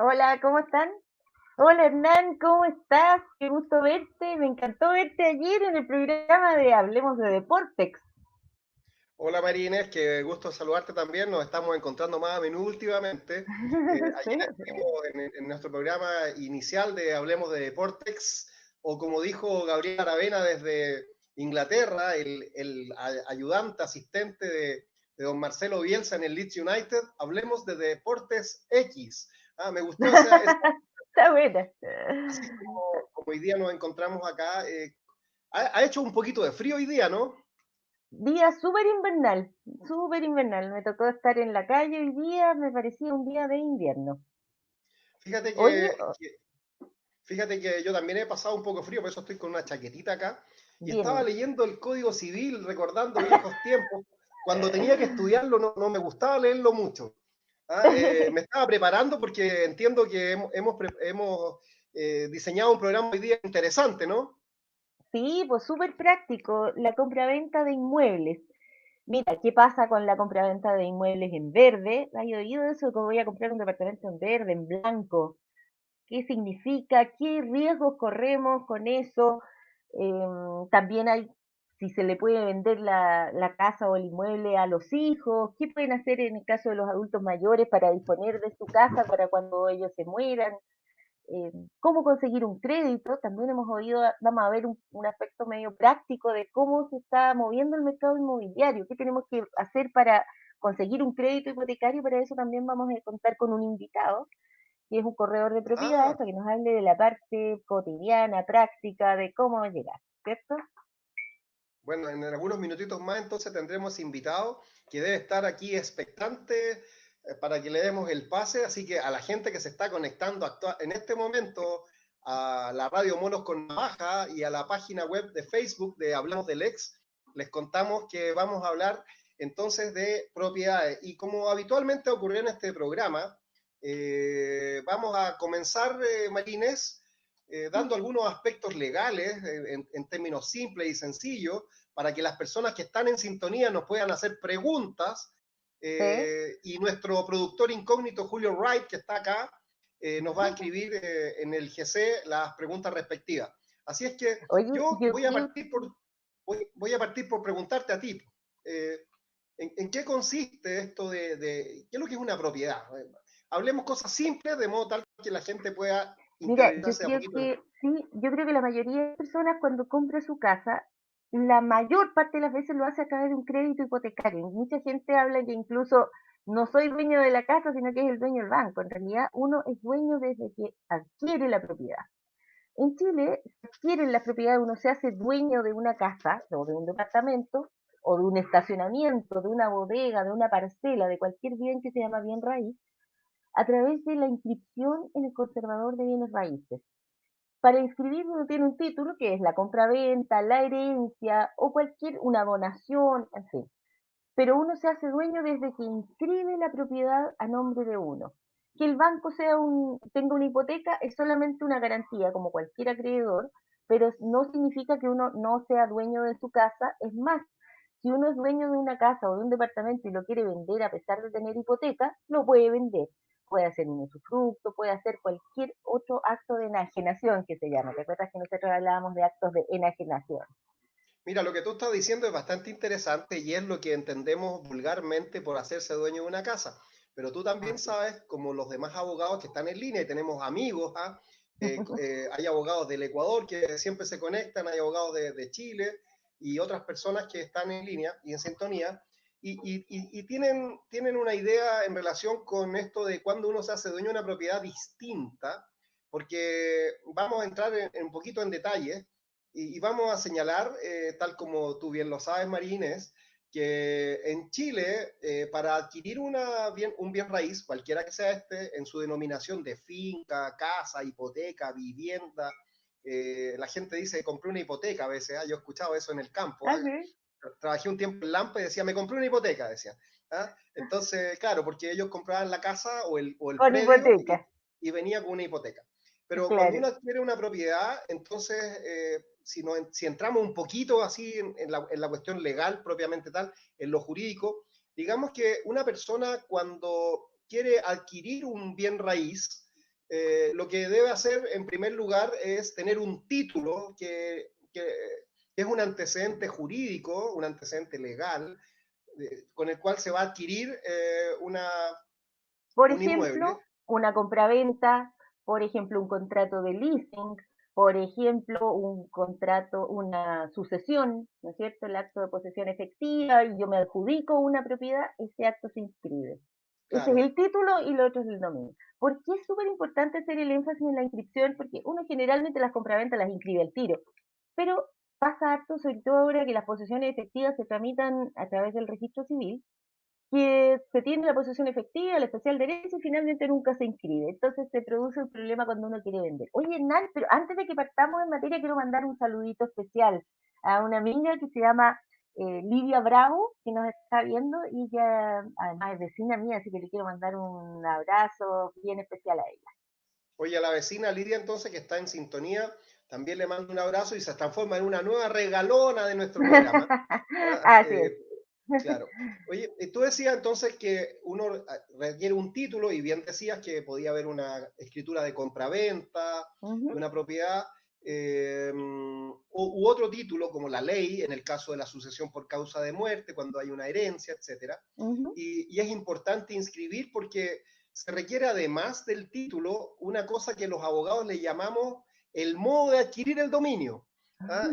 Hola, ¿cómo están? Hola Hernán, ¿cómo estás? Qué gusto verte. Me encantó verte ayer en el programa de Hablemos de Deportex. Hola María Inés, qué gusto saludarte también. Nos estamos encontrando más a menudo últimamente. Sí, Ayer estuvimos en nuestro programa inicial de Hablemos de Deportex, o como dijo Gabriel Aravena desde Inglaterra, el ayudante, asistente de don Marcelo Bielsa en el Leeds United, Hablemos de Deportes X. Me gustó está buena. así como hoy día nos encontramos acá. Ha hecho un poquito de frío hoy día, ¿no? Día súper invernal, súper invernal. Me tocó estar en la calle hoy día, me parecía un día de invierno. Fíjate Oye, que Fíjate que yo también he pasado un poco frío, por eso estoy con una chaquetita acá. Y estaba bien. leyendo el Código Civil, recordando viejos tiempos. Cuando tenía que estudiarlo no me gustaba leerlo mucho. Me estaba preparando porque entiendo que hemos diseñado un programa hoy día interesante, ¿no? Sí, pues súper práctico, la compraventa de inmuebles. Mira, ¿qué pasa con la compraventa de inmuebles en verde? ¿Has oído eso? Que voy a comprar un departamento en verde, en blanco. ¿Qué significa? ¿Qué riesgos corremos con eso? También hay, si se le puede vender la casa o el inmueble a los hijos, ¿qué pueden hacer en el caso de los adultos mayores para disponer de su casa para cuando ellos se mueran? Cómo conseguir un crédito, también hemos oído, vamos a ver un aspecto medio práctico de cómo se está moviendo el mercado inmobiliario, qué tenemos que hacer para conseguir un crédito hipotecario, para eso también vamos a contar con un invitado, que es un corredor de propiedades, Ah, para que nos hable de la parte cotidiana, práctica, de cómo llegar, ¿cierto? bueno, en algunos minutitos más entonces tendremos invitado que debe estar aquí expectante para que le demos el pase. Así que a la gente que se está conectando en este momento a la radio Monos con Navaja y a la página web de Facebook de Hablamos del Ex, les contamos que vamos a hablar entonces de propiedades. Y como habitualmente ocurrió en este programa, vamos a comenzar, Marínez, dando algunos aspectos legales en términos simples y sencillos para que las personas que están en sintonía nos puedan hacer preguntas Sí. y nuestro productor incógnito Julio Wright, que está acá, nos va a escribir en el GC las preguntas respectivas. Así es que Oye, yo yo creo, voy a partir por preguntarte a ti. Eh, ¿En qué consiste esto qué es lo que es una propiedad? Hablemos cosas simples de modo tal que la gente pueda mira, yo interesarse a creo poquito en que sí, yo creo que la mayoría de personas cuando compra su casa, la mayor parte de las veces lo hace a través de un crédito hipotecario. Mucha gente habla que incluso no soy dueño de la casa, sino que es el dueño del banco. En realidad, uno es dueño desde que adquiere la propiedad. En Chile, se adquiere la propiedad, uno se hace dueño de una casa o de un departamento o de un estacionamiento, de una bodega, de una parcela, de cualquier bien que se llama bien raíz, a través de la inscripción en el conservador de bienes raíces. Para inscribir uno tiene un título que es la compraventa, la herencia o cualquier, una donación, en fin. Pero uno se hace dueño desde que inscribe la propiedad a nombre de uno. Que el banco tenga una hipoteca es solamente una garantía, como cualquier acreedor, pero no significa que uno no sea dueño de su casa. Es más, si uno es dueño de una casa o de un departamento y lo quiere vender a pesar de tener hipoteca, lo puede vender. Puede hacer un usufructo, puede hacer cualquier otro acto de enajenación que se llama. ¿Te acuerdas que nosotros hablábamos de actos de enajenación? Mira, lo que tú estás diciendo es bastante interesante y es lo que entendemos vulgarmente por hacerse dueño de una casa. Pero tú también Así. sabes, como los demás abogados que están en línea, y tenemos amigos, hay abogados del Ecuador que siempre se conectan, hay abogados de Chile y otras personas que están en línea y en sintonía, y tienen una idea en relación con esto de cuando uno se hace dueño de una propiedad distinta, porque vamos a entrar un poquito en detalle y vamos a señalar, tal como tú bien lo sabes, Marines, que en Chile, para adquirir un bien raíz, cualquiera que sea este, en su denominación de finca, casa, hipoteca, vivienda, la gente dice, compré una hipoteca a veces, yo he escuchado eso en el campo, Así. trabajé un tiempo en Lampa y decía, me compré una hipoteca, decía. Entonces, claro, porque ellos compraban la casa o el Con predio hipoteca, y venía con una hipoteca. Pero cuando claro. uno adquiere una propiedad, entonces, si entramos un poquito así en la cuestión legal propiamente tal, en lo jurídico, digamos que una persona cuando quiere adquirir un bien raíz, lo que debe hacer en primer lugar es tener un título que es un antecedente jurídico, un antecedente legal, con el cual se va a adquirir Por un inmueble. ejemplo, una compraventa, por ejemplo, un contrato de leasing, por ejemplo, un contrato, una sucesión, ¿no es cierto? El acto de posesión efectiva y yo me adjudico una propiedad, ese acto se inscribe. Ese es Claro, el título y lo otro es el dominio. ¿Por qué es súper importante hacer el énfasis en la inscripción? Porque uno generalmente las compraventas las inscribe al tiro, pero pasa harto, sobre todo ahora que las posesiones efectivas se tramitan a través del registro civil, que se tiene la posesión efectiva, el especial derecho y finalmente nunca se inscribe. Entonces se produce un problema cuando uno quiere vender. Oye, Hernán, pero antes de que partamos en materia, quiero mandar un saludito especial a una amiga que se llama Lidia Bravo, que nos está viendo y ella además es vecina mía, así que le quiero mandar un abrazo bien especial a ella. oye, a la vecina Lidia entonces, que está en sintonía, también le mando un abrazo y se transforma en una nueva regalona de nuestro programa. ¿Ah? Así es. Claro. Oye, tú decías entonces que uno requiere un título y bien decías que podía haber una escritura de compraventa de Ujú, una propiedad u otro título como la ley en el caso de la sucesión por causa de muerte, cuando hay una herencia, etcétera. ujú. Y es importante inscribir porque se requiere además del título una cosa que los abogados le llamamos el modo de adquirir el dominio. ¿Ah?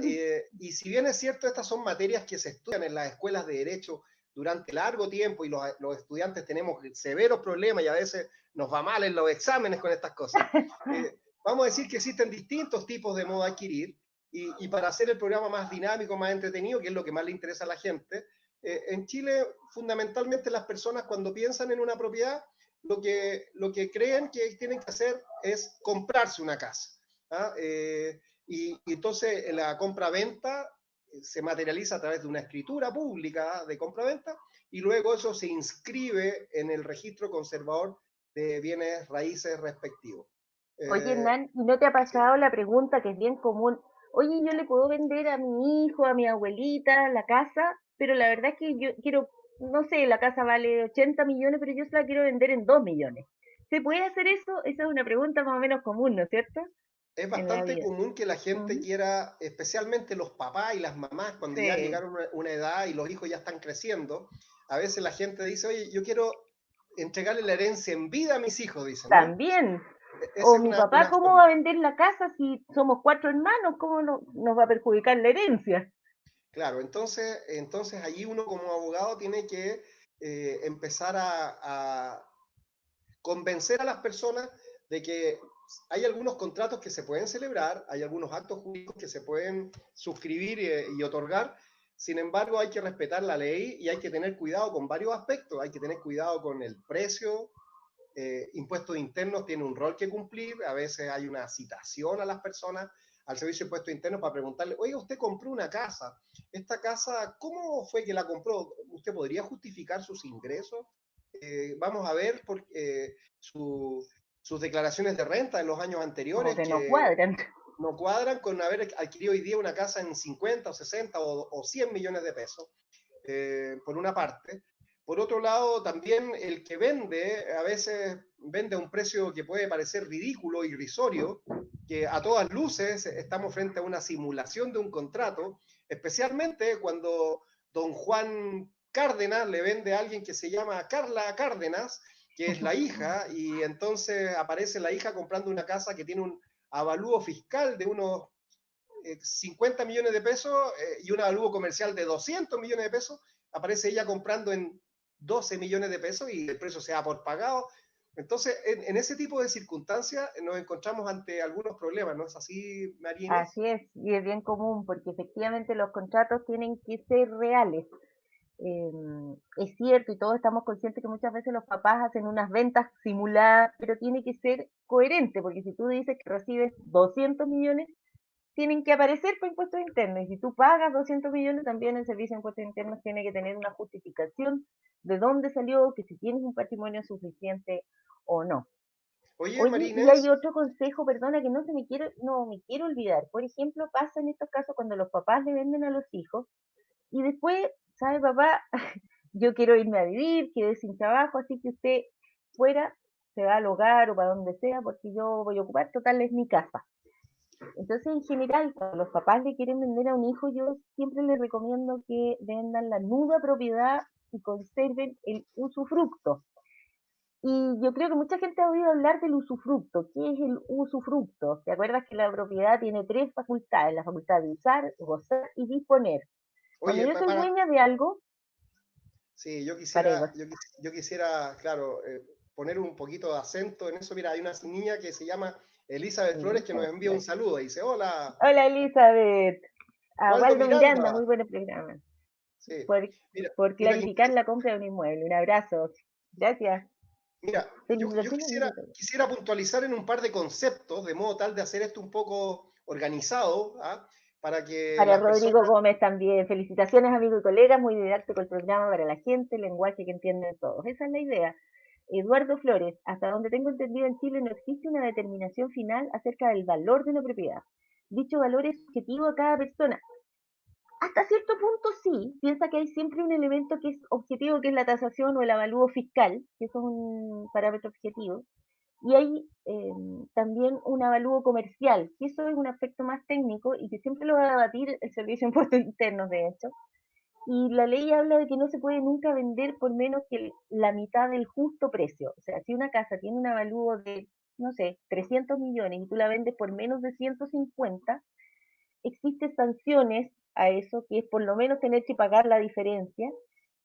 Y si bien es cierto, estas son materias que se estudian en las escuelas de derecho durante largo tiempo y los estudiantes tenemos severos problemas y a veces nos va mal en los exámenes con estas cosas, vamos a decir que existen distintos tipos de modo de adquirir y para hacer el programa más dinámico, más entretenido, que es lo que más le interesa a la gente, en Chile fundamentalmente las personas cuando piensan en una propiedad, lo que creen que tienen que hacer es comprarse una casa. ¿Ah? Y entonces la compra-venta se materializa a través de una escritura pública de compra-venta y luego eso se inscribe en el registro conservador de bienes raíces respectivos. Oye, Eh, Hernán, ¿y no te ha sí, pasado la pregunta que es bien común? Oye, yo le puedo vender a mi hijo, a mi abuelita la casa, pero la verdad es que yo quiero, no sé, la casa vale 80 millones, pero yo se la quiero vender en 2 millones. ¿Se puede hacer eso? Esa es una pregunta más o menos común, ¿no es cierto? es En la bastante vida. común que la gente Ujú. quiera, especialmente los papás y las mamás, cuando ya Sí, llegaron a una edad y los hijos ya están creciendo, a veces la gente dice, oye, yo quiero entregarle la herencia en vida a mis hijos, dicen, ¿no? también. Esa O es mi una, papá, una ¿cómo va forma. a vender la casa si somos 4 hermanos? ¿Cómo nos va a perjudicar la herencia? Claro, entonces allí uno como abogado tiene que empezar a convencer a las personas de que hay algunos contratos que se pueden celebrar, hay algunos actos jurídicos que se pueden suscribir y otorgar, sin embargo hay que respetar la ley y hay que tener cuidado con varios aspectos, hay que tener cuidado con el precio, impuestos internos tiene un rol que cumplir, a veces hay una citación a las personas al servicio de impuestos internos para preguntarle, oye, usted compró una casa, esta casa, ¿cómo fue que la compró? ¿Usted podría justificar sus ingresos? Vamos a ver sus declaraciones de renta de los años Como anteriores que no que cuadran. no cuadran con haber adquirido hoy día una casa en 50 o 60 o 100 millones de pesos, por una parte. Por otro lado, también el que vende a veces vende a un precio que puede parecer ridículo, irrisorio, que a todas luces estamos frente a una simulación de un contrato, especialmente cuando don Juan Cárdenas le vende a alguien que se llama Carla Cárdenas, que es la hija, y entonces aparece la hija comprando una casa que tiene un avalúo fiscal de unos 50 millones de pesos y un avalúo comercial de 200 millones de pesos, aparece ella comprando en 12 millones de pesos y el precio se da por pagado. Entonces, en ese tipo de circunstancias nos encontramos ante algunos problemas, ¿no es así, María Inés? Así es, y es bien común porque efectivamente los contratos tienen que ser reales. Es cierto y todos estamos conscientes que muchas veces los papás hacen unas ventas simuladas, pero tiene que ser coherente, porque si tú dices que recibes 200 millones, tienen que aparecer por impuestos internos. Y si tú pagas 200 millones, también el servicio de impuestos internos tiene que tener una justificación de dónde salió, que si tienes un patrimonio suficiente o no. Oye, Oye, María y hay Inés, otro consejo, perdona, que no me quiero olvidar. Por ejemplo, pasa en estos casos cuando los papás le venden a los hijos y después, ¿sabe papá? Yo quiero irme a vivir, quedé sin trabajo, así que usted fuera. se va al hogar o para donde sea, porque yo voy a ocupar, total es mi casa. Entonces, en general, cuando los papás le quieren vender a un hijo, yo siempre les recomiendo que vendan la nuda propiedad y conserven el usufructo. Y yo creo que mucha gente ha oído hablar del usufructo. ¿Qué es el usufructo? ¿Te acuerdas que la propiedad tiene tres facultades? La facultad de usar, gozar y disponer. Cuando Oye, yo soy para, dueña de algo, sí, para yo quisiera, claro, poner un poquito de acento en eso. Mira, hay una niña que se llama Elizabeth Flores que nos Elizabeth envía un Flores. saludo. Dice, hola, Hola Elizabeth. A Waldo Waldo Miranda, Miranda. muy buen programa. Sí, Por, mira, por mira, que clarificar la compra de un inmueble. Un abrazo. Gracias. mira, yo Felicitaciones, Elizabeth. quisiera puntualizar en un par de conceptos, de modo tal de hacer esto un poco organizado, ¿ah? Para que Para las personas, Rodrigo Gómez también. Felicitaciones, amigo y colega. Muy didáctico el programa para la gente, lenguaje que entienden todos. Esa es la idea. Eduardo Flores, hasta donde tengo entendido en Chile no existe una determinación final acerca del valor de una propiedad. Dicho valor es subjetivo a cada persona. Hasta cierto punto sí, piensa que hay siempre un elemento que es objetivo, que es la tasación o el avalúo fiscal, que eso es un parámetro objetivo, y hay también un avalúo comercial, que eso es un aspecto más técnico y que siempre lo va a debatir el Servicio de Impuestos Internos, de hecho. Y la ley habla de que no se puede nunca vender por menos que la mitad del justo precio. O sea, si una casa tiene un avalúo de, no sé, 300 millones y tú la vendes por menos de 150, existen sanciones a eso, que es por lo menos tener que pagar la diferencia,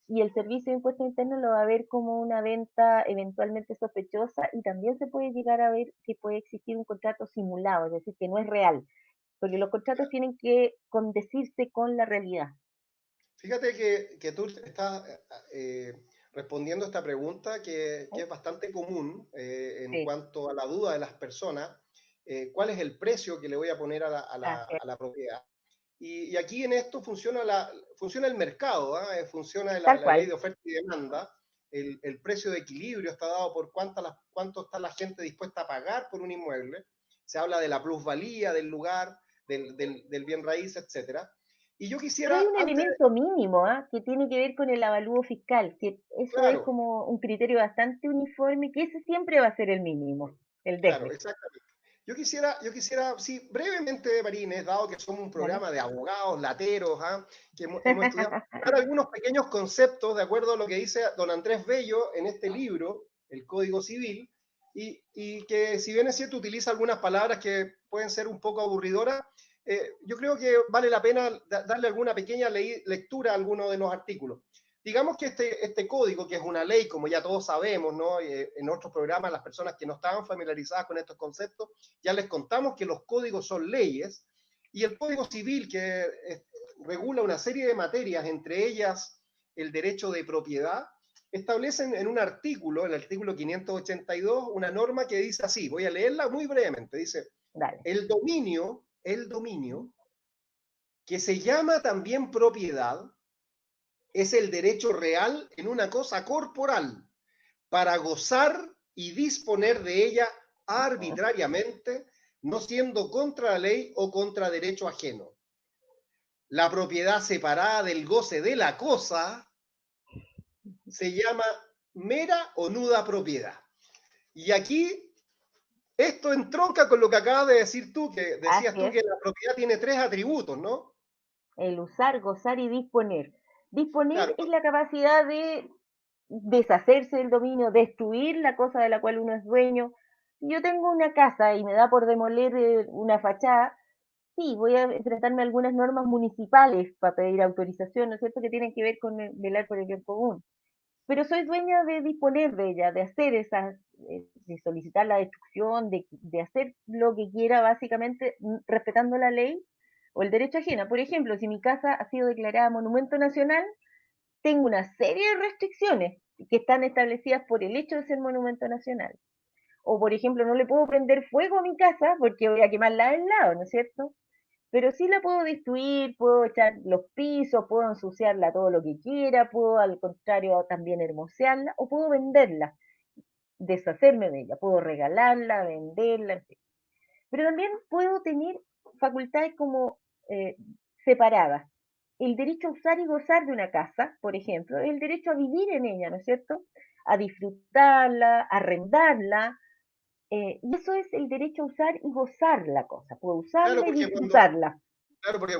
y el Servicio de Impuestos Internos lo va a ver como una venta eventualmente sospechosa, y también se puede llegar a ver que puede existir un contrato simulado, es decir, que no es real, porque los contratos tienen que condecirse con la realidad. fíjate que tú estás respondiendo esta pregunta que es bastante común en Sí, cuanto a la duda de las personas, ¿cuál es el precio que le voy a poner a así es. a la propiedad? Y aquí en esto funciona el mercado, ¿ah? Funciona Tal la ley cual. de oferta y demanda. El precio de equilibrio está dado por cuánto está la gente dispuesta a pagar por un inmueble. Se habla de la plusvalía del lugar, del bien raíz, etcétera. Y yo Pero hay quisiera, un antes, elemento mínimo, ¿ah? Que tiene que ver con el avalúo fiscal, que eso es claro, como un criterio bastante uniforme, que ese siempre va a ser el mínimo, el claro, déficit. exactamente. Sí, brevemente, Marines, dado que somos un ¿Vale? programa de abogados, lateros, ¿ah? Que hemos estudiado, dar algunos pequeños conceptos de acuerdo a lo que dice don Andrés Bello en este libro, El Código Civil, y que si bien es cierto utiliza algunas palabras que pueden ser un poco aburridoras, yo creo que vale la pena darle alguna pequeña lectura a alguno de los artículos. Digamos que este código, que es una ley, como ya todos sabemos, ¿no? En otros programas, las personas que no estaban familiarizadas con estos conceptos, ya les contamos que los códigos son leyes, y el Código Civil, que regula una serie de materias, entre ellas el derecho de propiedad, establecen en un artículo, en el artículo 582, una norma que dice así, voy a leerla muy brevemente, dice, Dale. el dominio, que se llama también propiedad, es el derecho real en una cosa corporal para gozar y disponer de ella arbitrariamente, no siendo contra la ley o contra derecho ajeno. La propiedad separada del goce de la cosa se llama mera o nuda propiedad. Y aquí esto entronca con lo que acabas de decir tú, que decías Así tú es. que la propiedad tiene tres atributos, ¿no? El usar, gozar y disponer. Disponer Claro, es la capacidad de deshacerse del dominio, destruir la cosa de la cual uno es dueño. Si yo tengo una casa y me da por demoler una fachada, sí, voy a enfrentarme a algunas normas municipales para pedir autorización, ¿no es cierto?, que tienen que ver con velar por el bien común. Pero soy dueña de disponer de ella, de hacer esas, de solicitar la destrucción, de hacer lo que quiera, básicamente respetando la ley o el derecho ajeno. Por ejemplo, si mi casa ha sido declarada monumento nacional, tengo una serie de restricciones que están establecidas por el hecho de ser monumento nacional. O, por ejemplo, no le puedo prender fuego a mi casa porque voy a quemarla al lado, ¿no es cierto? Pero sí la puedo destruir, puedo echar los pisos, puedo ensuciarla todo lo que quiera, puedo al contrario también hermosearla, o puedo venderla, deshacerme de ella, puedo regalarla, venderla, en fin. Pero también puedo tener facultades como eh, separadas. El derecho a usar y gozar de una casa, por ejemplo, el derecho a vivir en ella, ¿no es cierto? a disfrutarla, a arrendarla. Y eso es el derecho a usar y gozar la cosa, puedo Claro, usarla y porque disfrutarla.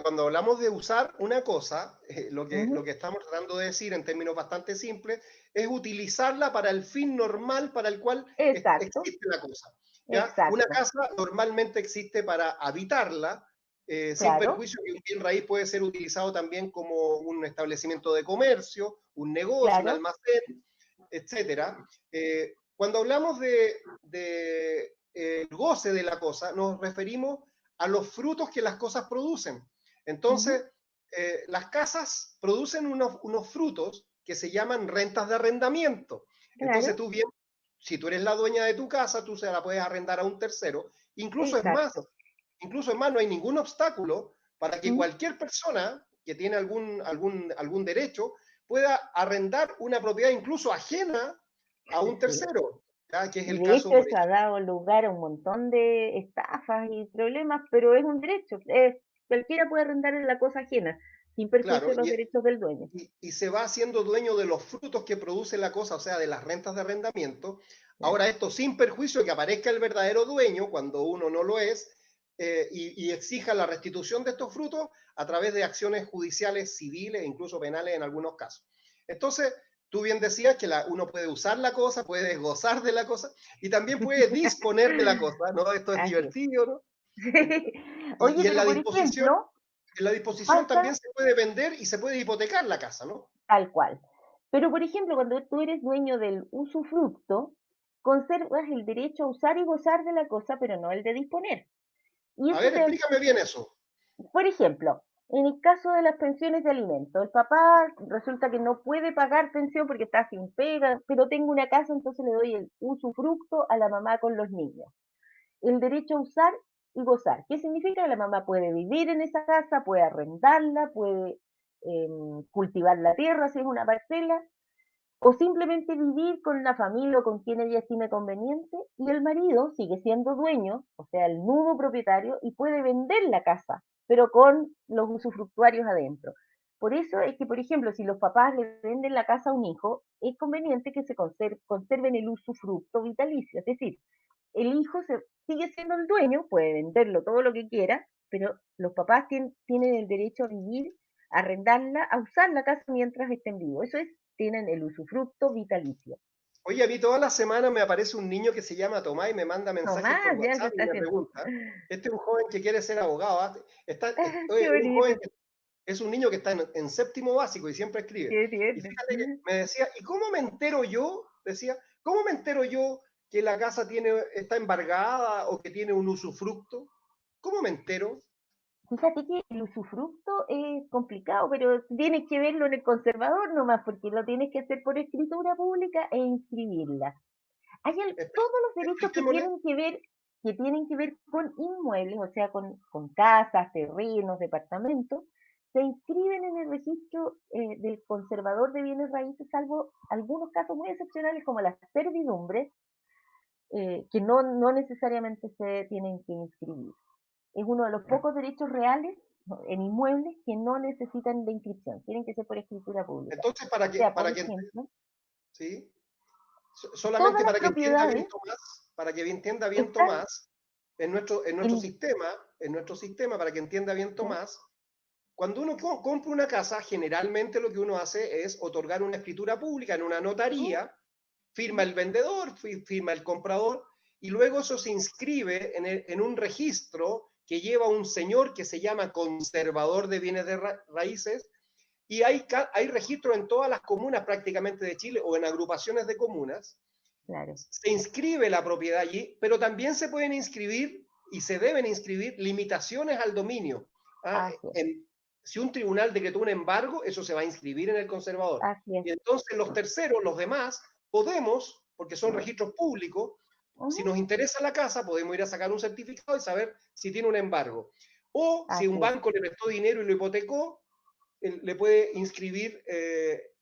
cuando hablamos de usar una cosa, lo Ujú. que estamos tratando de decir en términos bastante simples es utilizarla para el fin normal para el cual Exacto, existe la cosa. ¿Ya? Una exacto, casa normalmente existe para habitarla, sin claro, perjuicio que un bien raíz puede ser utilizado también como un establecimiento de comercio, un negocio, un claro, almacén, etcétera. Cuando hablamos de el goce de la cosa, nos referimos a los frutos que las cosas producen. ujú, Entonces, las casas producen unos frutos que se llaman rentas de arrendamiento. Entonces, claro, tú bien, si tú eres la dueña de tu casa, tú se la puedes arrendar a un tercero. exacto. Incluso es más, no hay ningún obstáculo para que Ujú. cualquier persona que tiene algún derecho pueda arrendar una propiedad incluso ajena a un Sí. tercero, ¿ya? Que es Y el de caso, hecho por eso ha ejemplo. dado lugar a un montón de estafas y problemas, pero es un derecho. Cualquiera puede arrendar en la cosa ajena, sin Claro, perjuicio de los derechos del dueño. y se va haciendo dueño de los frutos que produce la cosa, o sea, de las rentas de arrendamiento. Claro. Ahora, esto sin perjuicio de que aparezca el verdadero dueño cuando uno no lo es, y exija la restitución de estos frutos a través de acciones judiciales, civiles e incluso penales en algunos casos. Entonces, tú bien decías que uno puede usar la cosa, puede gozar de la cosa y también puede disponer de la cosa, ¿no? Esto es Así es. divertido, ¿no? Oye, Y pero por ejemplo, en la disposición pasa también se puede vender y se puede hipotecar la casa, ¿no? tal cual. Pero por ejemplo, cuando tú eres dueño del usufructo, conservas el derecho a usar y gozar de la cosa, pero no el de disponer. Y A eso ver, se explícame bien eso. Por ejemplo, en el caso de las pensiones de alimentos, el papá resulta que no puede pagar pensión porque está sin pega, pero tengo una casa, entonces le doy el usufructo a la mamá con los niños. El derecho a usar y gozar. ¿Qué significa? Que la mamá puede vivir en esa casa, puede arrendarla, puede cultivar la tierra si es una parcela, o simplemente vivir con la familia o con quien ella estime conveniente, y el marido sigue siendo dueño, o sea, el nudo propietario, y puede vender la casa, pero con los usufructuarios adentro. Por eso es que, por ejemplo, si los papás le venden la casa a un hijo, es conveniente que se conserven el usufructo vitalicio, es decir, el hijo sigue siendo el dueño, puede venderlo todo lo que quiera, pero los papás tienen el derecho a vivir, a arrendarla, a usar la casa mientras estén vivos. Eso es, tienen el usufructo vitalicio. Oye, a mí toda la semana me aparece un niño que se llama Tomás y me manda mensajes por Tomás, ya se WhatsApp y está me haciendo. pregunta, este es un joven que quiere ser abogado, ¿ah? Qué Oye, un joven bonito, que es un niño que está en séptimo básico y siempre escribe. qué Y tierno. fíjate que me decía, ¿y cómo me entero yo? Decía, ¿cómo me entero yo que la casa está embargada o que tiene un usufructo? ¿Cómo me entero? Fíjate que el usufructo es complicado, pero tienes que verlo en el conservador nomás, porque lo tienes que hacer por escritura pública e inscribirla. Todos los derechos Expliquémosle. que tienen que ver con inmuebles, o sea, con casas, terrenos, departamentos, se inscriben en el registro del conservador de bienes raíces, salvo algunos casos muy excepcionales como las servidumbres, que no necesariamente se tienen que inscribir. Es uno de los pocos derechos reales, ¿no?, en inmuebles que no necesitan de inscripción, tienen que ser por escritura pública. Entonces, O sea, por para que, ejemplo, ¿sí? todas Solamente las para que entienda bien propiedades Tomás, para que entienda bien están Tomás, en... en nuestro sistema, para que entienda bien ¿Ya? Tomás, cuando uno compra una casa, generalmente lo que uno hace es otorgar una escritura pública en una ¿Mm? notaría, firma ¿Mm? el vendedor, firma el comprador, y luego eso se inscribe en un registro que lleva un señor que se llama conservador de bienes de raíces, y hay registros en todas las comunas prácticamente de Chile o en agrupaciones de comunas. Claro. Se inscribe la propiedad allí, pero también se pueden inscribir y se deben inscribir limitaciones al dominio. ¿Ah? Así es, Si un tribunal decretó un embargo, eso se va a inscribir en el conservador. así es. Y entonces los terceros, los demás, podemos, porque son registros públicos, si Ujú, nos interesa la casa, podemos ir a sacar un certificado y saber si tiene un embargo. O si un así es. banco le prestó dinero y lo hipotecó, le puede inscribir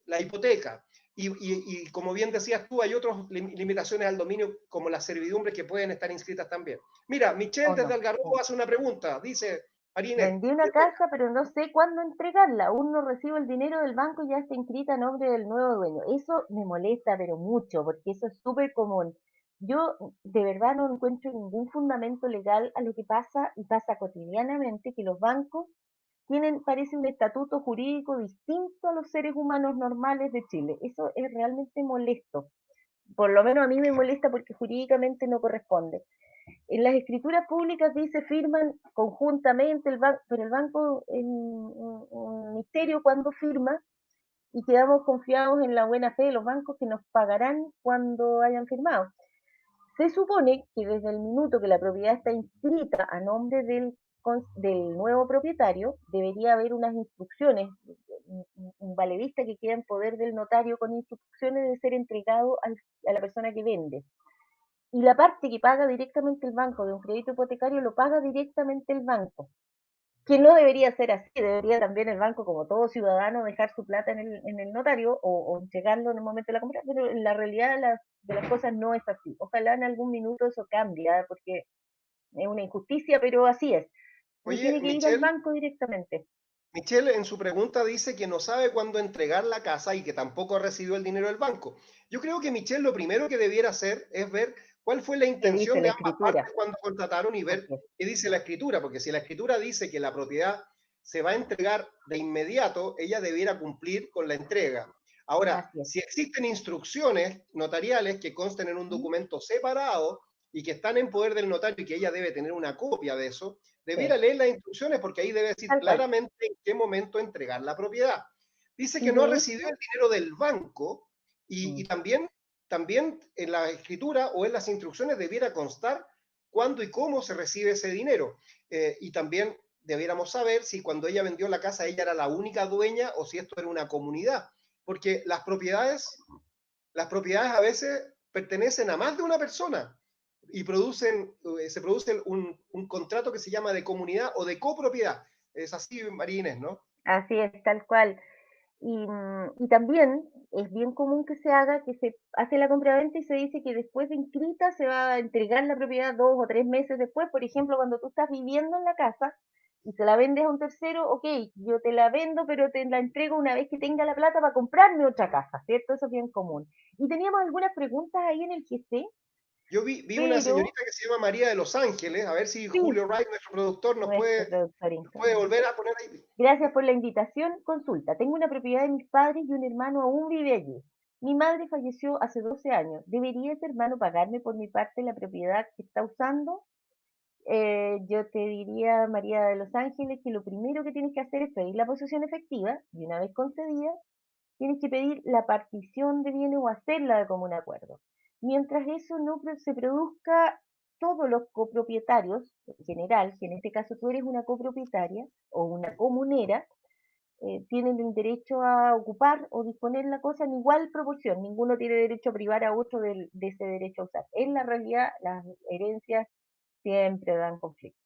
la hipoteca. Y como bien decías tú, hay otras limitaciones al dominio, como las servidumbres que pueden estar inscritas también. Mira, Michelle ¿O desde no? Algarrobo Sí. hace una pregunta. Dice, María Inés, Vendí una casa, pero no sé cuándo entregarla. Aún no recibo el dinero del banco y ya está inscrita a nombre del nuevo dueño. Eso me molesta, pero mucho, porque eso es súper común. Yo de verdad no encuentro ningún fundamento legal a lo que pasa y pasa cotidianamente, que los bancos tienen, parece, un estatuto jurídico distinto a los seres humanos normales de Chile. Eso es realmente molesto. Por lo menos a mí me molesta porque jurídicamente no corresponde. En las escrituras públicas dice firman conjuntamente el banco, pero el banco es un misterio cuando firma y quedamos confiados en la buena fe de los bancos que nos pagarán cuando hayan firmado. Se supone que desde el minuto que la propiedad está inscrita a nombre del nuevo propietario, debería haber unas instrucciones, un valedista que queda en poder del notario con instrucciones de ser entregado a la persona que vende. Y la parte que paga directamente el banco de un crédito hipotecario lo paga directamente el banco, que no debería ser así, debería también el banco, como todo ciudadano, dejar su plata en el notario o entregarlo en el momento de la compra, pero en la realidad de las cosas no es así. Ojalá en algún minuto eso cambie, ¿eh? Porque es una injusticia, pero así es. Y Oye, tiene que ir al banco directamente. Michelle en su pregunta dice que no sabe cuándo entregar la casa y que tampoco ha recibido el dinero del banco. Yo creo que Michelle lo primero que debiera hacer es ver cuál fue la ¿Qué dice intención la de ambas escritura? partes cuando contrataron y ver Okay. qué dice la escritura, porque si la escritura dice que la propiedad se va a entregar de inmediato, ella debiera cumplir con la entrega. Ahora, Así es. si existen instrucciones notariales que consten en un documento separado y que están en poder del notario y que ella debe tener una copia de eso, debiera Sí, leer las instrucciones porque ahí debe decir tal cual. claramente en qué momento entregar la propiedad. Dice Y que no ha de recibido hecho, el dinero del banco y mm, también en la escritura o en las instrucciones debiera constar cuándo y cómo se recibe ese dinero. Y también debiéramos saber si cuando ella vendió la casa ella era la única dueña o si esto era una comunidad. Porque las propiedades a veces pertenecen a más de una persona y se produce un contrato que se llama de comunidad o de copropiedad. Es así, María Inés, ¿no? así es, tal cual. Y también es bien común que se haga, que se hace la compraventa y se dice que después de inscrita se va a entregar la propiedad 2 o 3 meses después. Por ejemplo, cuando tú estás viviendo en la casa y se la vendes a un tercero, ok, yo te la vendo, pero te la entrego una vez que tenga la plata para comprarme otra casa, ¿cierto? Eso es bien común. Y teníamos algunas preguntas ahí en el GC, Yo vi una pero señorita que se llama María de Los Ángeles, a ver si sí, Julio Wright, nuestro productor, nuestro productor nos puede interno. volver a poner ahí. Gracias por la invitación. Consulta. Tengo una propiedad de mis padres y un hermano aún vive allí. Mi madre falleció hace 12 años. ¿Debería ese hermano pagarme por mi parte la propiedad que está usando? Yo te diría, María de Los Ángeles, que lo primero que tienes que hacer es pedir la posesión efectiva y una vez concedida, tienes que pedir la partición de bienes o hacerla de común acuerdo. Mientras eso no se produzca, todos los copropietarios, en general, que en este caso tú eres una copropietaria o una comunera, tienen el derecho a ocupar o disponer la cosa en igual proporción. Ninguno tiene derecho a privar a otro de ese derecho a usar. En la realidad, las herencias siempre dan conflicto.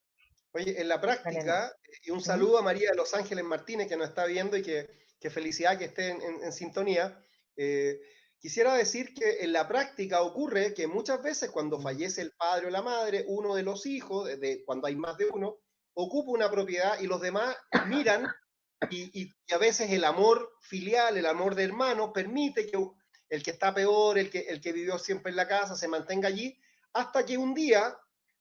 Oye, en la Bueno, no. práctica, y un ¿Mm? saludo a María de Los Ángeles Martínez que nos está viendo y que felicidad que esté en sintonía. Eh, Quisiera decir que en la práctica ocurre que muchas veces cuando Mm. fallece el padre o la madre, uno de los hijos, cuando hay más de uno, ocupa una propiedad y los demás miran y a veces el amor filial, el amor de hermano, permite que el que está peor, el que vivió siempre en la casa, se mantenga allí, hasta que un día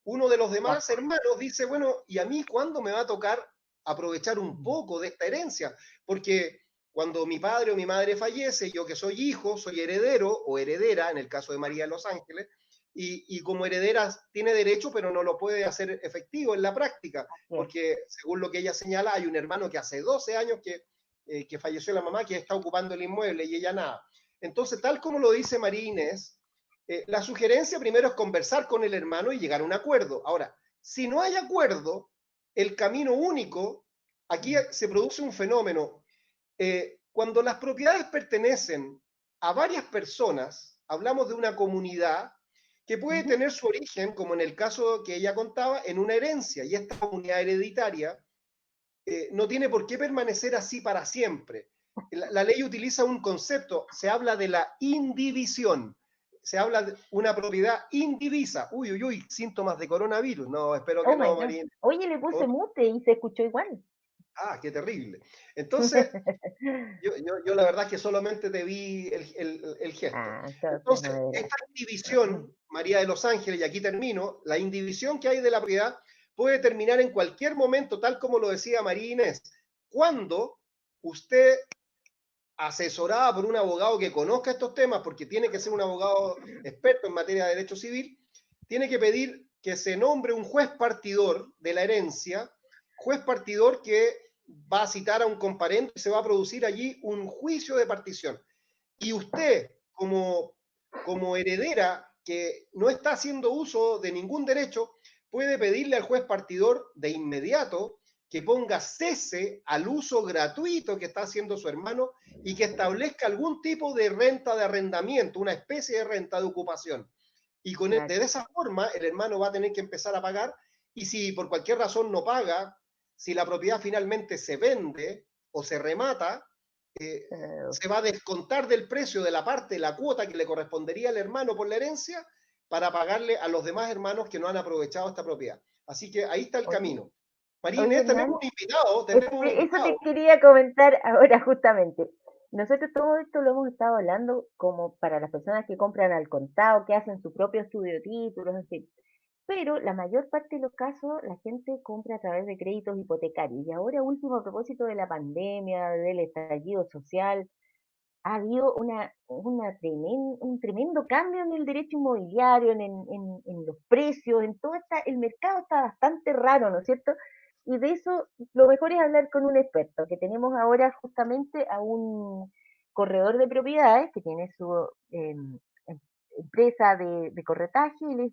uno de los Ya. demás hermanos dice, bueno, ¿y a mí cuándo me va a tocar aprovechar un Mm. poco de esta herencia? Porque cuando mi padre o mi madre fallece, yo que soy hijo, soy heredero o heredera, en el caso de María de Los Ángeles, y como heredera tiene derecho, pero no lo puede hacer efectivo en la práctica, Así es. porque según lo que ella señala, hay un hermano que hace 12 años que falleció la mamá, que está ocupando el inmueble y ella nada. Entonces, tal como lo dice María Inés, la sugerencia primero es conversar con el hermano y llegar a un acuerdo. Ahora, si no hay acuerdo, el camino único, aquí Mm. se produce un fenómeno. Cuando las propiedades pertenecen a varias personas, hablamos de una comunidad que puede Ujú. tener su origen, como en el caso que ella contaba, en una herencia, y esta comunidad hereditaria no tiene por qué permanecer así para siempre. La ley utiliza un concepto, se habla de la indivisión. se habla de una propiedad indivisa. Uy, uy, uy, síntomas de coronavirus. No, espero que Oh my no, God. Marín. Oye, le puse Oh, mute y se escuchó igual. qué terrible. Entonces, yo la verdad es que solamente te vi el gesto. Entonces no Entonces, era. esta indivisión, María de los Ángeles, y aquí termino, la indivisión que hay de la propiedad puede terminar en cualquier momento, tal como lo decía María Inés, cuando usted, asesorada por un abogado que conozca estos temas, porque tiene que ser un abogado experto en materia de derecho civil, tiene que pedir que se nombre un juez partidor de la herencia, juez partidor que va a citar a un comparendo y se va a producir allí un juicio de partición. Y usted, como heredera que no está haciendo uso de ningún derecho, puede pedirle al juez partidor de inmediato que ponga cese al uso gratuito que está haciendo su hermano y que establezca algún tipo de renta de arrendamiento, una especie de renta de ocupación. Y de esa forma el hermano va a tener que empezar a pagar, y si por cualquier razón no paga, si la propiedad finalmente se vende o se remata, se va a descontar del precio de la parte, la cuota que le correspondería al hermano por la herencia, para pagarle a los demás hermanos que no han aprovechado esta propiedad. Así que ahí está el Oye, camino. María oye, Inés, Hernán, tenemos un eso te invitado. quería comentar ahora justamente. Nosotros todo esto lo hemos estado hablando como para las personas que compran al contado, que hacen su propio estudio de títulos, en fin. Pero la mayor parte de los casos la gente compra a través de créditos hipotecarios. Y ahora último, a propósito de la pandemia, del estallido social, ha habido un tremendo cambio en el derecho inmobiliario, en los precios, en todo el mercado está bastante raro, ¿no es cierto? Y de eso lo mejor es hablar con un experto, que tenemos ahora justamente a un corredor de propiedades que tiene su empresa de corretaje. Él es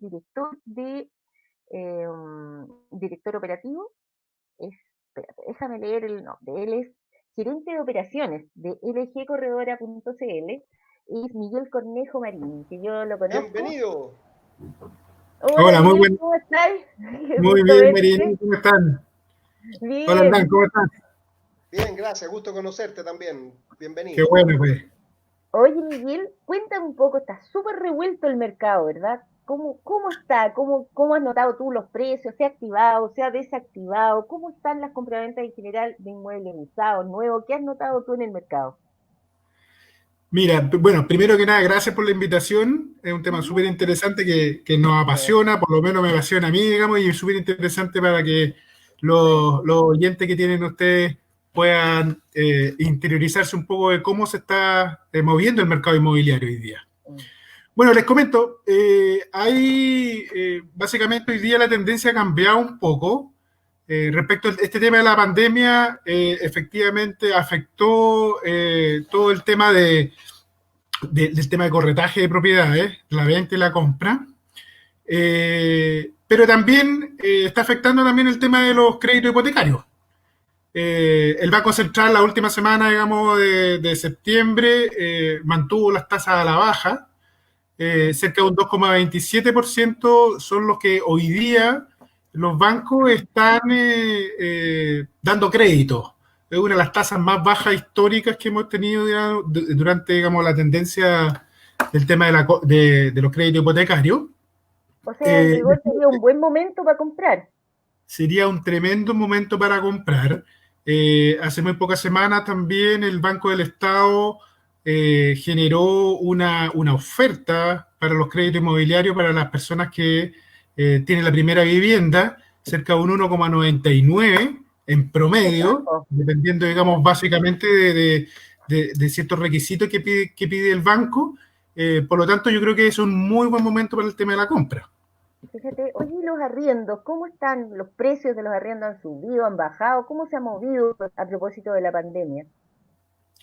director operativo, espérate, déjame leer el nombre. Él es gerente de operaciones de lgcorredora.cl, y es Miguel Cornejo Marín, que yo lo conozco. Bienvenido. Hola Hola, Miguel, ¿cómo estás? muy Gusto bien, María, verte. ¿cómo están? Hola, Hernán, Bien. ¿cómo están? Bien, gracias, gusto conocerte también. Qué Bienvenido. bueno, pues. Oye Miguel, cuéntame un poco, está súper revuelto el mercado, ¿verdad? ¿Cómo está? ¿Cómo has notado tú los precios? ¿Se ha activado? ¿Se ha desactivado? ¿Cómo están las compraventas en general de inmuebles usados, nuevos? ¿Qué has notado tú en el mercado? Mira, bueno, primero que nada, gracias por la invitación. Es un tema Ujú. súper interesante que nos apasiona, por lo menos me apasiona a mí, digamos, y es súper interesante para que los oyentes que tienen ustedes puedan interiorizarse un poco de cómo se está moviendo el mercado inmobiliario hoy día. Mm. Bueno, les comento, básicamente hoy día la tendencia ha cambiado un poco. Respecto a este tema de la pandemia, efectivamente afectó todo el tema del tema de corretaje de propiedades, la venta y la compra. Pero también está afectando también el tema de los créditos hipotecarios. El Banco Central la última semana, digamos, de septiembre, mantuvo las tasas a la baja. Cerca de un 2,27% son los que hoy día los bancos están dando crédito. Es una de las tasas más bajas históricas que hemos tenido, digamos, durante, digamos, la tendencia del tema de los créditos hipotecarios. O sea, en Eh, rigor sería un buen momento para comprar. Sería un tremendo momento para comprar. Hace muy pocas semanas también el Banco del Estado generó una oferta para los créditos inmobiliarios para las personas que tienen la primera vivienda, cerca de un 1,99 en Es promedio, bajo. dependiendo, digamos, básicamente de ciertos requisitos que pide el banco. Por lo tanto, yo creo que es un muy buen momento para el tema de la compra. Fíjate, oye, ¿y los arriendos? ¿Cómo están? ¿Los precios de los arriendos han subido, han bajado? ¿Cómo se ha movido a propósito de la pandemia?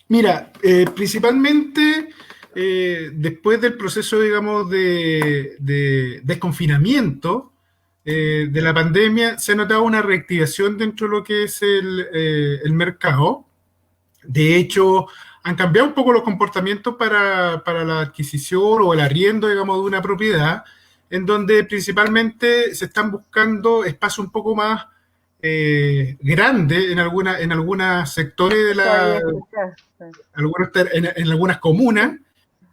Mira, principalmente después del proceso, digamos, de desconfinamiento de la pandemia, se ha notado una reactivación dentro de lo que es el mercado. De hecho, han cambiado un poco los comportamientos para la adquisición o el arriendo, digamos, de una propiedad, en donde principalmente se están buscando espacios un poco más grandes en algunos sectores de Eso había la, escuchado. en algunas comunas,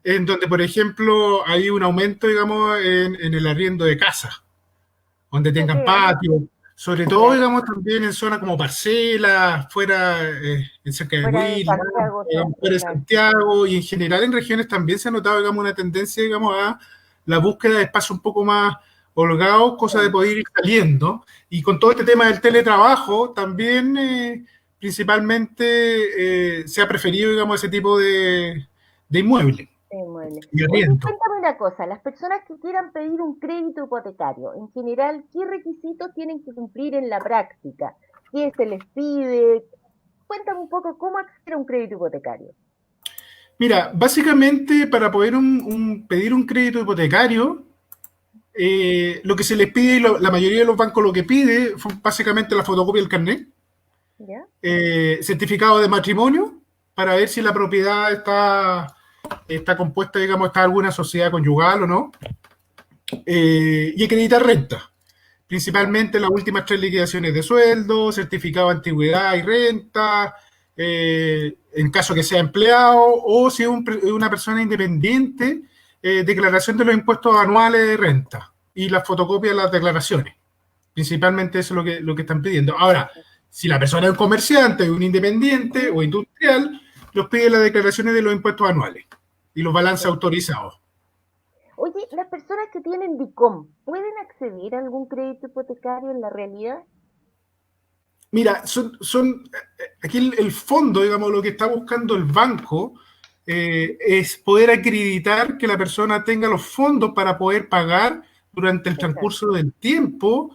en donde, por ejemplo, hay un aumento, digamos, en el arriendo de casa, donde tengan patio, sobre todo, digamos, también en zonas como parcelas, fuera, en cerca de Fuera de Will, Santiago, fuera de claro. Santiago, y en general en regiones también se ha notado, digamos, una tendencia, digamos, a la búsqueda de espacios un poco más holgados, cosa de poder ir saliendo, y con todo este tema del teletrabajo, también principalmente se ha preferido, digamos, ese tipo de inmueble Inmueble. y Oye, arriendo. cuéntame una cosa, las personas que quieran pedir un crédito hipotecario, en general, ¿qué requisitos tienen que cumplir en la práctica? ¿Qué se les pide? Cuéntame un poco cómo acceder a un crédito hipotecario. Mira, básicamente para poder pedir un crédito hipotecario, lo que se les pide, y la mayoría de los bancos lo que pide, fue básicamente la fotocopia del carnet, ¿Ya? certificado de matrimonio, para ver si la propiedad está compuesta, digamos, está alguna sociedad conyugal o no, y acreditar renta. ¿Ya? Principalmente las últimas 3 liquidaciones de sueldo, certificado de antigüedad y renta, en caso que sea empleado, o si es una persona independiente, declaración de los impuestos anuales de renta y las fotocopias de las declaraciones. Principalmente eso es lo que están pidiendo. Ahora, si la persona es un comerciante, un independiente o industrial, los pide las declaraciones de los impuestos anuales y los balances autorizados. Oye, las personas que tienen DICOM, ¿pueden acceder a algún crédito hipotecario en la realidad? Mira, aquí el fondo, digamos, lo que está buscando el banco es poder acreditar que la persona tenga los fondos para poder pagar durante el transcurso Exacto. del tiempo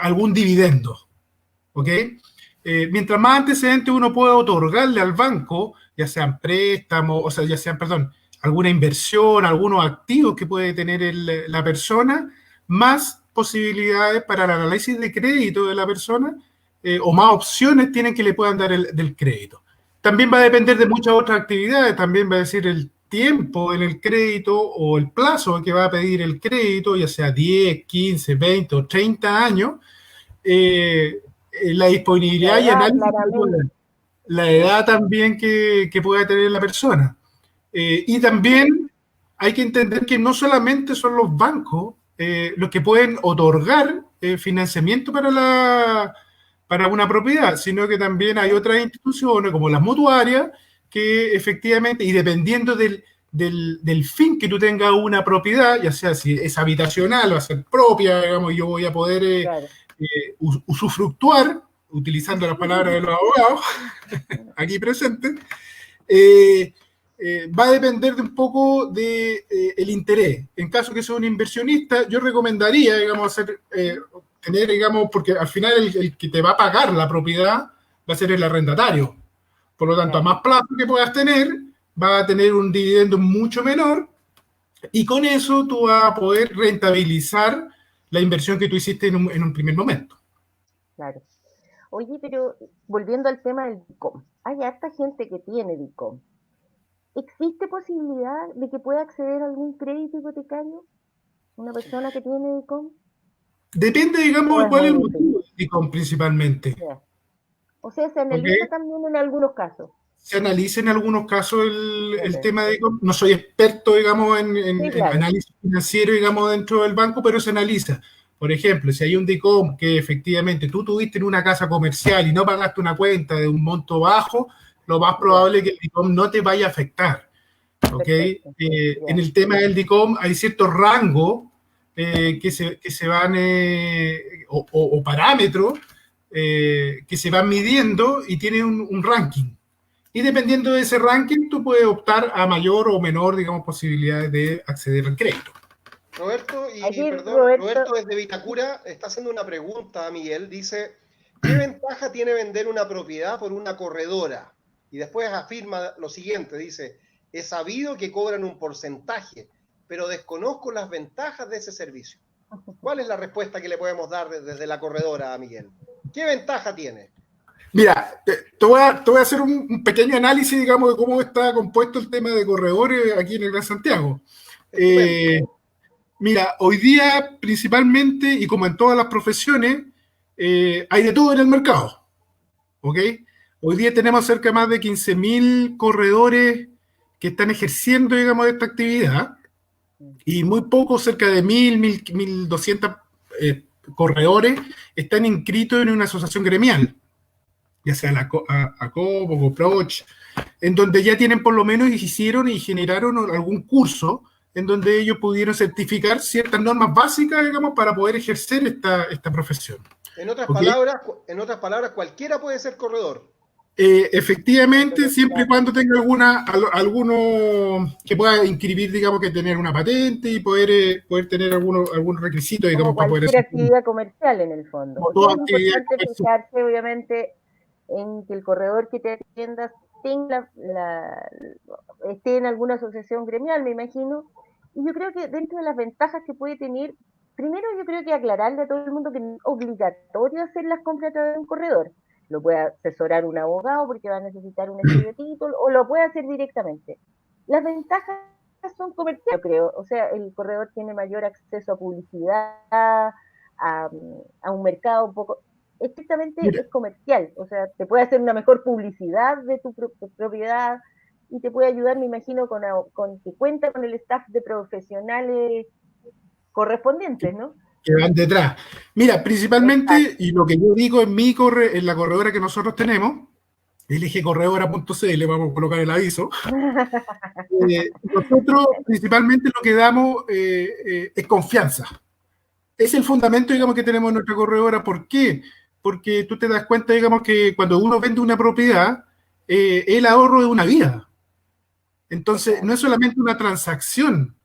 algún dividendo. ¿Ok? Mientras más antecedentes uno pueda otorgarle al banco, ya sean préstamos, o sea, ya sean, perdón, alguna inversión, algunos activos que puede tener la persona, más posibilidades para el análisis de crédito de la persona o más opciones tienen que le puedan dar del crédito. También va a depender de muchas otras actividades, también va a decir el tiempo en el crédito o el plazo que va a pedir el crédito, ya sea 10, 15, 20 o 30 años, la La disponibilidad y edad, análisis que claramente. la ¿Ya? edad también que pueda tener la persona. Y Oye, también hay que entender que no solamente son los bancos los que pueden otorgar financiamiento para una propiedad, sino que también hay otras instituciones como las mutuarias que efectivamente, y dependiendo del fin que tú tengas una propiedad, ya sea si es habitacional o a ser propia, digamos, yo voy a poder claro. usufructuar, utilizando las palabras de los abogados aquí presentes, eh, va a depender de un poco de el interés. En caso que sea un inversionista, yo recomendaría, digamos, tener, digamos, porque al final el que te va a pagar la propiedad va a ser el arrendatario. Por lo tanto, a Claro. más plazo que puedas tener, va a tener un dividendo mucho menor y con eso tú vas a poder rentabilizar la inversión que tú hiciste en un primer momento. Claro. Oye, pero volviendo al tema del DICOM, hay harta gente que tiene DICOM. ¿Existe posibilidad de que pueda acceder a algún crédito hipotecario una persona que tiene DICOM? Depende, ¿O digamos, de es cuál es muy el motivo difícil? del ICOM principalmente. Ya. O sea, se ¿Ok? analiza también en algunos casos. Se analiza en algunos casos el Ya. tema de ICOM. No soy experto, digamos, Sí, en claro. análisis financiero, digamos, dentro del banco, pero se analiza. Por ejemplo, si hay un DICOM que efectivamente tú tuviste en una casa comercial y no pagaste una cuenta de un monto bajo, lo más Ya. probable es que el DICOM no te vaya a afectar. ¿Ok? Perfecto. En Ya. el tema del DICOM hay ciertos rangos que se van, o parámetros que se van midiendo y tienen un ranking. Y dependiendo de ese ranking, tú puedes optar a mayor o menor, digamos, posibilidades de acceder al crédito. Roberto, y Aquí, perdón, Roberto, Roberto desde Vitacura está haciendo una pregunta a Miguel. Dice, ¿qué ventaja tiene vender una propiedad por una corredora? Y después afirma lo siguiente, dice, he sabido que cobran un porcentaje, pero desconozco las ventajas de ese servicio. ¿Cuál es la respuesta que le podemos dar desde la corredora a Miguel? ¿Qué ventaja tiene? Mira, te voy a hacer un pequeño análisis, digamos, de cómo está compuesto el tema de corredores aquí en el Gran Santiago. Estupendo. Mira, hoy día principalmente, y como en todas las profesiones, hay de todo en el mercado. ¿Ok? Hoy día tenemos cerca de más de 15.000 corredores que están ejerciendo, digamos, esta actividad, y muy pocos, cerca de 1.200 corredores, están inscritos en una asociación gremial, ya sea la ACOP o GoProch, en donde ya tienen por lo menos hicieron y generaron algún curso en donde ellos pudieron certificar ciertas normas básicas, digamos, para poder ejercer esta profesión. En otras ¿Okay? palabras, cualquiera puede ser corredor. Efectivamente, siempre y cuando tenga alguno que pueda inscribir, digamos, que tener una patente y poder tener algunos requisitos, digamos, para poder hacer actividad comercial en el fondo. Porque es importante fijarse, obviamente, en que el corredor que te atienda esté en alguna asociación gremial, me imagino. Y yo creo que dentro de las ventajas que puede tener, primero yo creo que aclararle a todo el mundo que no es obligatorio hacer las compras a través de un corredor. Lo puede asesorar un abogado porque va a necesitar un estudio de título, o lo puede hacer directamente. Las ventajas son comerciales, yo creo. O sea, el corredor tiene mayor acceso a publicidad, a un mercado un poco... Estrictamente es comercial, o sea, te puede hacer una mejor publicidad de tu propiedad y te puede ayudar, me imagino, con que cuenta con el staff de profesionales correspondientes, ¿no? Que van detrás. Mira, principalmente, exacto, y lo que yo digo en la corredora que nosotros tenemos, lgcorredora.cl, vamos a colocar el aviso. Nosotros principalmente lo que damos es confianza. Es el fundamento, digamos, que tenemos en nuestra corredora. ¿Por qué? Porque tú te das cuenta, digamos, que cuando uno vende una propiedad, el ahorro de una vida. Entonces, no es solamente una transacción,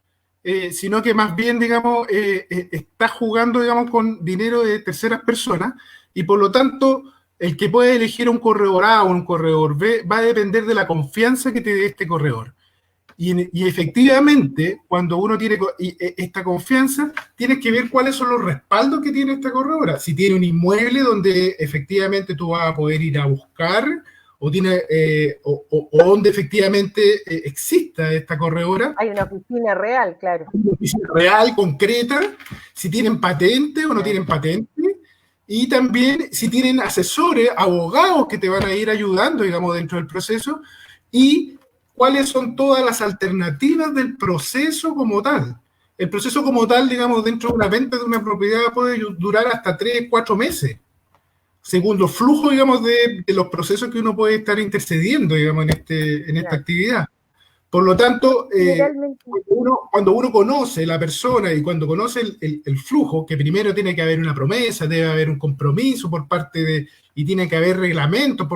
sino que más bien, digamos, está jugando, digamos, con dinero de terceras personas, y por lo tanto, el que puede elegir un corredor A o un corredor B va a depender de la confianza que te dé este corredor. Y efectivamente, cuando uno tiene esta confianza, tienes que ver cuáles son los respaldos que tiene esta corredora. Si tiene un inmueble donde efectivamente tú vas a poder ir a buscar, o tiene o donde efectivamente exista esta corredora. Hay una oficina real, claro. Una oficina real, concreta, si tienen patente o no tienen patente, y también si tienen asesores, abogados que te van a ir ayudando, digamos, dentro del proceso, y cuáles son todas las alternativas del proceso como tal. El proceso como tal, digamos, dentro de una venta de una propiedad puede durar hasta 3, 4 meses, según los flujos, digamos, de los procesos que uno puede estar intercediendo, digamos, en esta actividad. Por lo tanto, cuando uno conoce la persona y cuando conoce el flujo, que primero tiene que haber una promesa, debe haber un compromiso por parte de, y tiene que haber reglamentos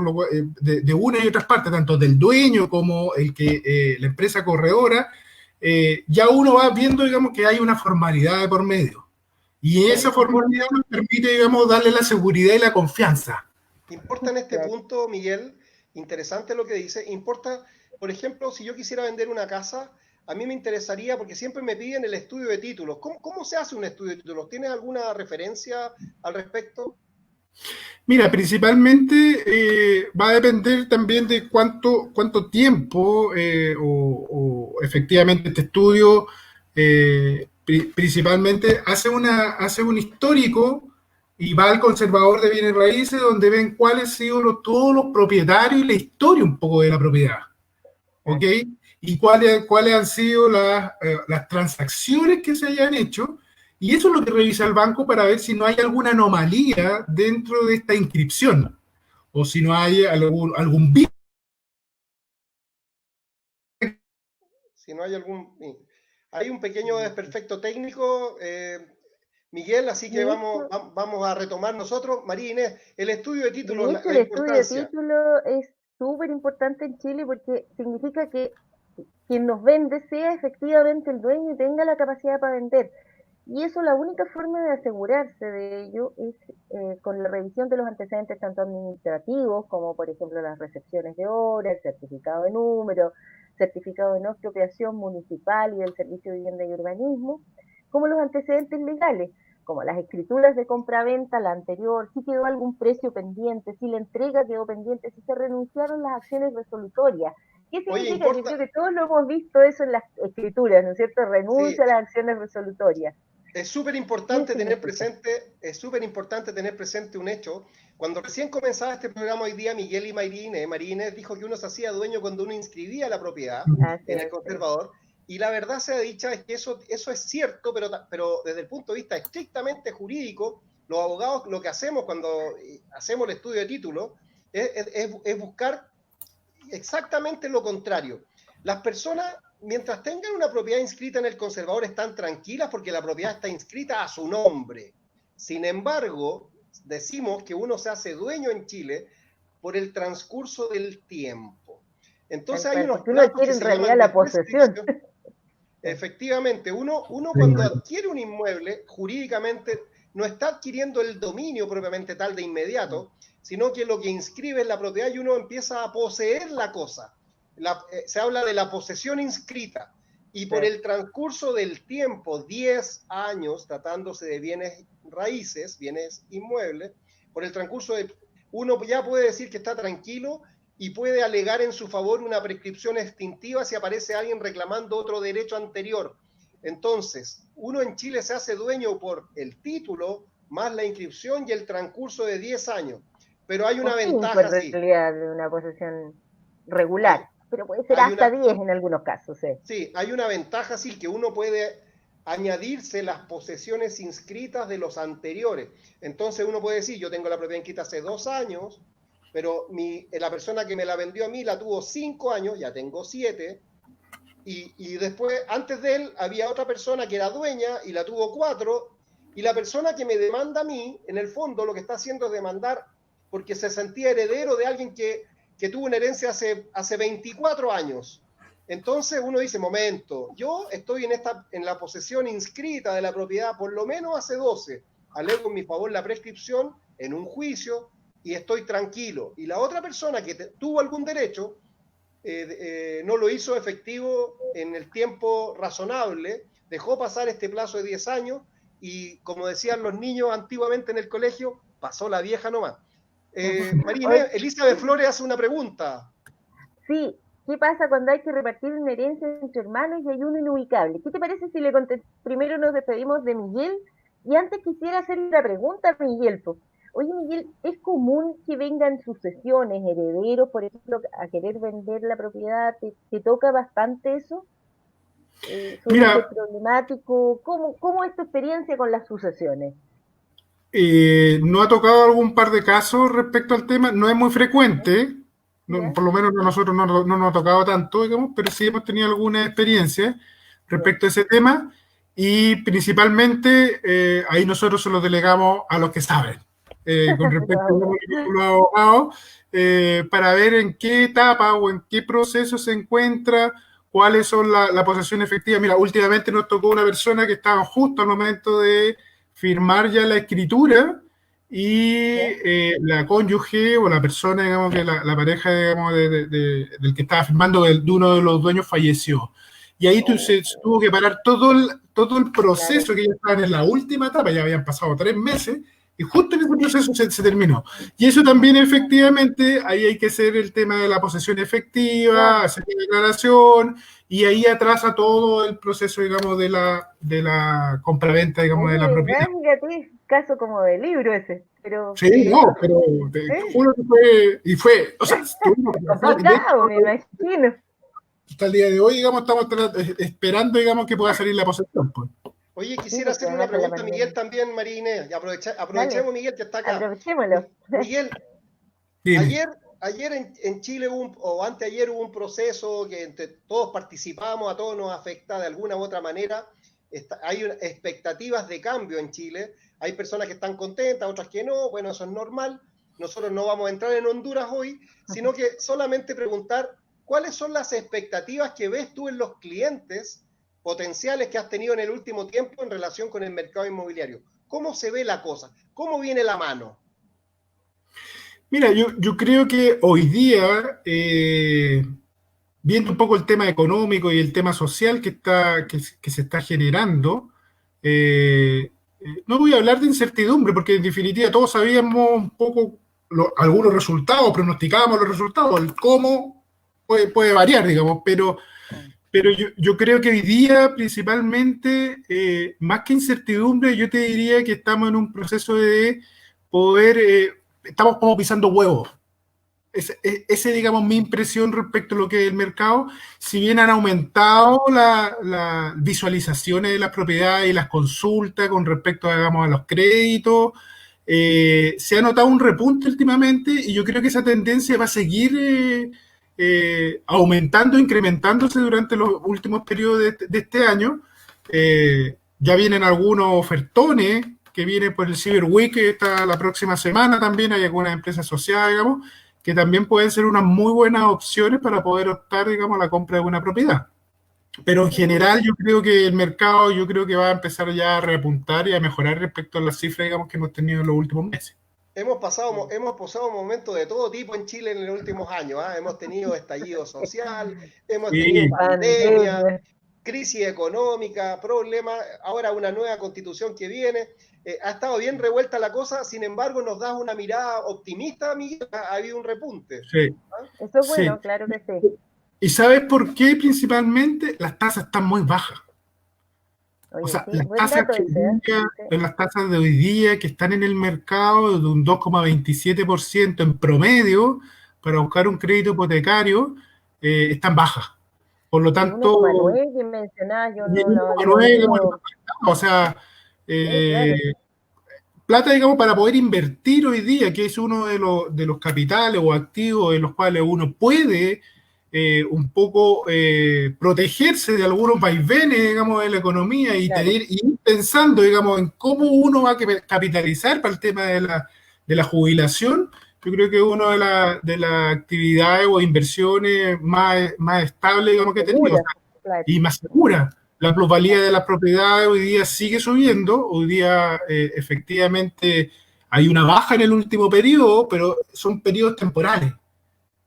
de una y otras partes, tanto del dueño como la empresa corredora, ya uno va viendo, digamos, que hay una formalidad de por medio. Y esa formalidad nos permite, digamos, darle la seguridad y la confianza. Importa en este punto, Miguel, interesante lo que dice, importa, por ejemplo, si yo quisiera vender una casa, a mí me interesaría, porque siempre me piden el estudio de títulos. ¿Cómo se hace un estudio de títulos? ¿Tienes alguna referencia al respecto? Mira, principalmente va a depender también de cuánto tiempo o efectivamente este estudio principalmente hace un histórico y va al conservador de bienes raíces, donde ven cuáles han sido todos los propietarios y la historia un poco de la propiedad, ¿ok? Y cuáles han sido las transacciones que se hayan hecho, y eso es lo que revisa el banco para ver si no hay alguna anomalía dentro de esta inscripción, o si no hay algún vínculo. Si no hay Hay un pequeño desperfecto técnico, Miguel, así que vamos a retomar nosotros. María Inés, el estudio de título, el estudio de título es súper importante en Chile porque significa que quien nos vende sea efectivamente el dueño y tenga la capacidad para vender. Y eso, la única forma de asegurarse de ello es con la revisión de los antecedentes tanto administrativos como, por ejemplo, las recepciones de obra, el certificado de número, certificado de no expropiación municipal y del Servicio de Vivienda y Urbanismo, como los antecedentes legales, como las escrituras de compra-venta, la anterior, si quedó algún precio pendiente, si la entrega quedó pendiente, si se renunciaron las acciones resolutorias. ¿Qué significa? Yo creo que todos lo hemos visto eso en las escrituras, ¿no es cierto? Renuncia a las acciones resolutorias. Es súper importante tener presente un hecho. Cuando recién comenzaba este programa hoy día, Miguel y María Inés dijo que uno se hacía dueño cuando uno inscribía la propiedad en el conservador. Y la verdad sea dicha es que eso es cierto, pero desde el punto de vista estrictamente jurídico, los abogados lo que hacemos cuando hacemos el estudio de título es buscar exactamente lo contrario. Las personas, mientras tengan una propiedad inscrita en el conservador, están tranquilas porque la propiedad está inscrita a su nombre. Sin embargo, decimos que uno se hace dueño en Chile por el transcurso del tiempo. Entonces hay unos plazos que en realidad la posesión. Efectivamente, uno cuando adquiere un inmueble, jurídicamente no está adquiriendo el dominio propiamente tal de inmediato, sino que lo que inscribe es la propiedad y uno empieza a poseer la cosa. Se habla de la posesión inscrita. Y por el transcurso del tiempo, 10 años, tratándose de bienes raíces, bienes inmuebles, por el transcurso de... Uno ya puede decir que está tranquilo y puede alegar en su favor una prescripción extintiva si aparece alguien reclamando otro derecho anterior. Entonces, uno en Chile se hace dueño por el título, más la inscripción y el transcurso de 10 años. Pero hay una ventaja, en realidad, de una posesión regular. Pero puede ser hasta 10 en algunos casos. Sí, hay una ventaja, sí, que uno puede añadirse las posesiones inscritas de los anteriores. Entonces uno puede decir, yo tengo la propiedad inscrita hace 2 años, pero la persona que me la vendió a mí la tuvo 5 años, ya tengo 7, y después, antes de él, había otra persona que era dueña y la tuvo 4, y la persona que me demanda a mí, en el fondo, lo que está haciendo es demandar porque se sentía heredero de alguien que tuvo una herencia hace 24 años. Entonces uno dice, momento, yo estoy en la posesión inscrita de la propiedad por lo menos hace 12, alego en mi favor la prescripción en un juicio y estoy tranquilo. Y la otra persona que tuvo algún derecho no lo hizo efectivo en el tiempo razonable, dejó pasar este plazo de 10 años y, como decían los niños antiguamente en el colegio, pasó la vieja nomás. María Elizabeth Flores hace una pregunta. Sí, ¿qué pasa cuando hay que repartir una herencia entre hermanos y hay uno inubicable? ¿Qué te parece si le contestamos? Primero nos despedimos de Miguel y antes quisiera hacerle una pregunta a Miguel. Oye, Miguel, ¿es común que vengan sucesiones, herederos, por ejemplo, a querer vender la propiedad? ¿Te toca bastante eso? Mira, problemático. ¿Cómo es tu experiencia con las sucesiones? No ha tocado algún par de casos respecto al tema, no es muy frecuente, por lo menos a nosotros no nos ha tocado tanto, digamos, pero sí hemos tenido alguna experiencia respecto a ese tema y principalmente ahí nosotros se lo delegamos a los que saben, con respecto a los abogados, para ver en qué etapa o en qué proceso se encuentra, cuáles son la posesión efectiva. Mira, últimamente nos tocó una persona que estaba justo al momento de firmar ya la escritura y la cónyuge o la persona, digamos, que la pareja, digamos, del que estaba firmando, de uno de los dueños falleció. Y ahí se tuvo que parar todo el proceso, que ya estaban en la última etapa, ya habían pasado 3 meses, y justo en ese proceso se terminó. Y eso también, efectivamente, ahí hay que hacer el tema de la posesión efectiva, hacer la declaración, y ahí atrasa todo el proceso, digamos, de la compraventa, digamos, de la propiedad. Fíjate, caso como de libro ese. Pero, sí, no, pero te juro que fue, o sea, complicado, me imagino. Hasta el día de hoy, digamos, estamos esperando, digamos, que pueda salir la posesión, pues. Oye, quisiera hacer una pregunta a Miguel también, María Inés. Aprovechemos, Miguel, que está acá. Aprovechémoslo. Miguel, ayer en Chile o anteayer hubo un proceso que todos participamos, a todos nos afecta de alguna u otra manera. Hay expectativas de cambio en Chile. Hay personas que están contentas, otras que no. Bueno, eso es normal. Nosotros no vamos a entrar en Honduras hoy, sino que solamente preguntar cuáles son las expectativas que ves tú en los clientes potenciales que has tenido en el último tiempo en relación con el mercado inmobiliario. ¿Cómo se ve la cosa? ¿Cómo viene la mano? Mira, yo creo que hoy día, viendo un poco el tema económico y el tema social que se está generando, no voy a hablar de incertidumbre, porque en definitiva todos sabíamos un poco algunos resultados, pronosticábamos los resultados, el cómo puede variar, digamos, pero Pero yo creo que hoy día, principalmente, más que incertidumbre, yo te diría que estamos en un proceso de poder, estamos como pisando huevos. Ese, digamos, mi impresión respecto a lo que es el mercado. Si bien han aumentado las visualizaciones de las propiedades y las consultas con respecto, digamos, a los créditos, se ha notado un repunte últimamente y yo creo que esa tendencia va a seguir aumentando, incrementándose durante los últimos periodos de este año. Ya vienen algunos ofertones que vienen por el Cyber Week, que está la próxima semana también. Hay algunas empresas asociadas, digamos, que también pueden ser unas muy buenas opciones para poder optar, digamos, a la compra de una propiedad. Pero en general yo creo que el mercado, yo creo que va a empezar ya a reapuntar y a mejorar respecto a las cifras, digamos, que hemos tenido en los últimos meses. Hemos pasado momentos de todo tipo en Chile en los últimos años. ¿Ah? Hemos tenido estallido social, hemos tenido Sí, pandemia, crisis económica, problemas, ahora una nueva constitución que viene. Ha estado bien revuelta la cosa, sin embargo, nos das una mirada optimista, Miguel. Ha habido un repunte. sí, ¿Ah? Eso es sí. bueno, claro que sí. ¿Y sabes por qué? Principalmente las tasas están muy bajas. Oye, O sea, sí, buen dato ese, ¿eh? las tasas de hoy día que están en el mercado de un 2,27% en promedio para buscar un crédito hipotecario, están bajas. Por lo El tanto, 1,9 que mencionaba, yo no lo 1,9, veo. o sea, Sí, claro. plata, digamos, para poder invertir hoy día, que es uno de los capitales o activos en los cuales uno puede un poco protegerse de algunos vaivenes, digamos, de la economía y Claro. ir pensando, digamos, en cómo uno va a capitalizar para el tema de la jubilación. Yo creo que es una de las actividades o inversiones más estables, digamos, que he tenido, o Segura, sea, claro. y más segura. La plusvalía de las propiedades hoy día sigue subiendo, hoy día efectivamente hay una baja en el último periodo, pero son periodos temporales.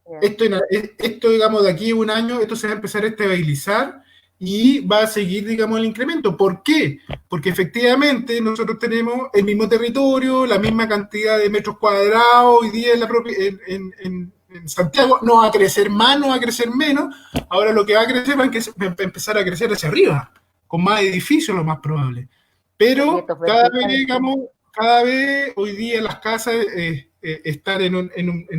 Yeah. Esto, digamos, de aquí a un año, esto se va a empezar a estabilizar y va a seguir, digamos, el incremento. ¿Por qué? Porque efectivamente nosotros tenemos el mismo territorio, la misma cantidad de metros cuadrados hoy día en Santiago. No va a crecer más, no va a crecer menos. Ahora lo que va a crecer va a empezar a crecer hacia arriba, con más edificios lo más probable. Pero cada vez hoy día las casas están en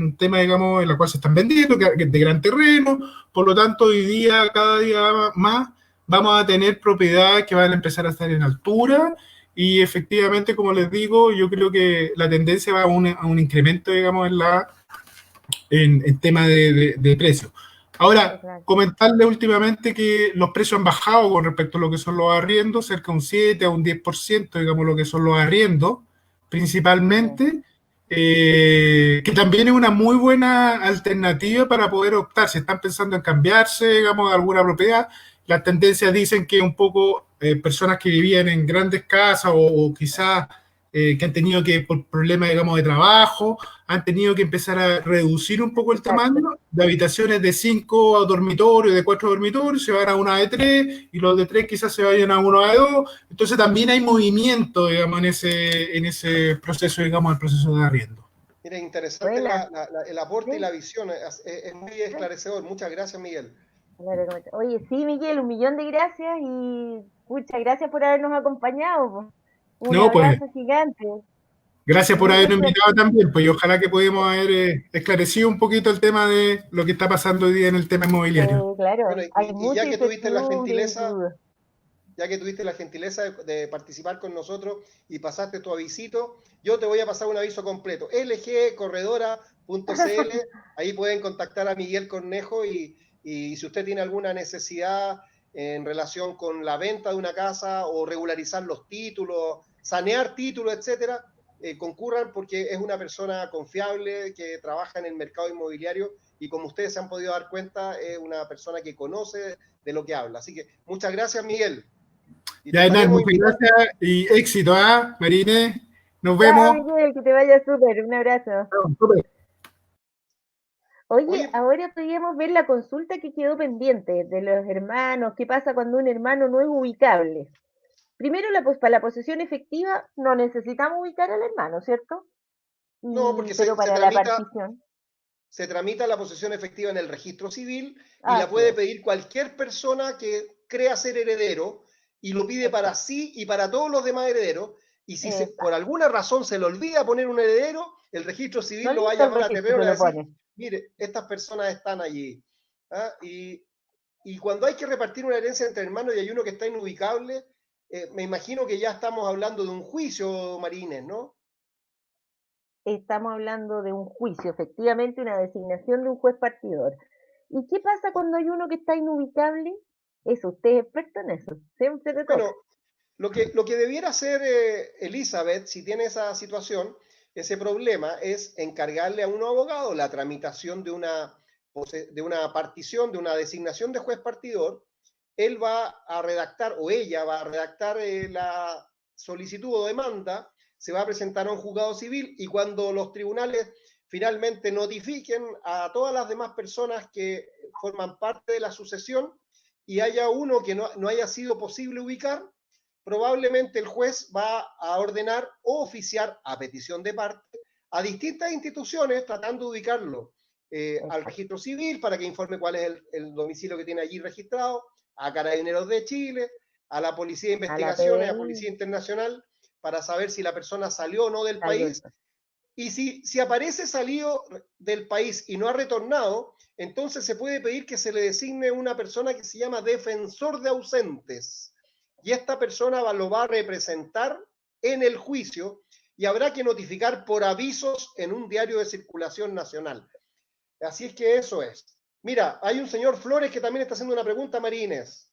un tema, digamos, en la cual se están vendiendo, que es de gran terreno, por lo tanto hoy día, cada día más, vamos a tener propiedades que van a empezar a estar en altura y efectivamente, como les digo, yo creo que la tendencia va a un incremento, digamos, en tema de precios. Ahora, Claro. comentarle últimamente que los precios han bajado con respecto a lo que son los arriendos, cerca de un 7 a un 10%, digamos, lo que son los arriendos, principalmente, que también es una muy buena alternativa para poder optar. Si están pensando en cambiarse, digamos, de alguna propiedad, las tendencias dicen que un poco personas que vivían en grandes casas o quizás que han tenido que, por problemas, digamos, de trabajo, han tenido que empezar a reducir un poco el Exacto. tamaño de habitaciones de 5 dormitorios, de 4 dormitorios, se van a una de 3 y los de 3 quizás se vayan a uno de 2. Entonces también hay movimiento, digamos, en ese proceso, digamos, el proceso de arriendo. Mira, interesante el aporte Sí. y la visión, es muy esclarecedor. Muchas gracias, Miguel. Oye, sí, Miguel, 1.000.000 de gracias y muchas gracias por habernos acompañado. Un No, pues, abrazo gigante. gracias por Mucha habernos suerte. invitado también, pues, y ojalá que podamos haber esclarecido un poquito el tema de lo que está pasando hoy día en el tema inmobiliario. Claro, Bueno, hay y mucha incertidumbre y dudas. ya que tuviste la gentileza de participar con nosotros y pasaste tu avisito, yo te voy a pasar un aviso completo. lgcorredora.cl, ahí pueden contactar a Miguel Cornejo y si usted tiene alguna necesidad en relación con la venta de una casa o regularizar los títulos, sanear títulos, etcétera, concurran porque es una persona confiable que trabaja en el mercado inmobiliario y como ustedes se han podido dar cuenta, es una persona que conoce de lo que habla. Así que muchas gracias, Miguel. Y Ya, Hernán, muchas gracias y éxito, ¿ah, Marine? Nos Chao, vemos. Miguel, que te vaya súper. Un abrazo. Oye, ahora podríamos ver la consulta que quedó pendiente de los hermanos. ¿Qué pasa cuando un hermano no es ubicable? Primero, para la posesión efectiva no necesitamos ubicar al hermano, ¿cierto? No, porque Pero se para la tramita, partición. se tramita la posesión efectiva en el registro civil y la Así puede es, pedir cualquier persona que crea ser heredero y lo pide para exacto, sí y para todos los demás herederos. Y si por exacto. alguna razón se le olvida poner un heredero, el registro civil lo va a Solito el llamar a registro terreno y se le va a lo decir, pone. mire, estas personas están allí. ¿Ah? Y cuando hay que repartir una herencia entre hermanos y hay uno que está inubicable, me imagino que ya estamos hablando de un juicio, Marines, ¿no? Estamos hablando de un juicio, efectivamente, una designación de un juez partidor. ¿Y qué pasa cuando hay uno que está inubicable? Eso, usted es experto en eso, siempre te toca. Bueno, lo que debiera hacer Elizabeth, si tiene esa situación, ese problema, es encargarle a un abogado la tramitación de una partición, de una designación de juez partidor. Él va a redactar, o ella va a redactar la solicitud o demanda, se va a presentar a un juzgado civil y cuando los tribunales finalmente notifiquen a todas las demás personas que forman parte de la sucesión y haya uno que no haya sido posible ubicar, probablemente el juez va a ordenar o oficiar a petición de parte a distintas instituciones tratando de ubicarlo al Exacto. registro civil para que informe cuál es el domicilio que tiene allí registrado, a Carabineros de Chile, a la Policía de A la Investigaciones, a PDI Policía Internacional, para saber si la persona salió o no del salió el país. paso. Y si aparece salido del país y no ha retornado, entonces se puede pedir que se le designe una persona que se llama defensor de ausentes. Y esta persona lo va a representar en el juicio y habrá que notificar por avisos en un diario de circulación nacional. Así es que eso es. Mira, hay un señor Flores que también está haciendo una pregunta, Marines.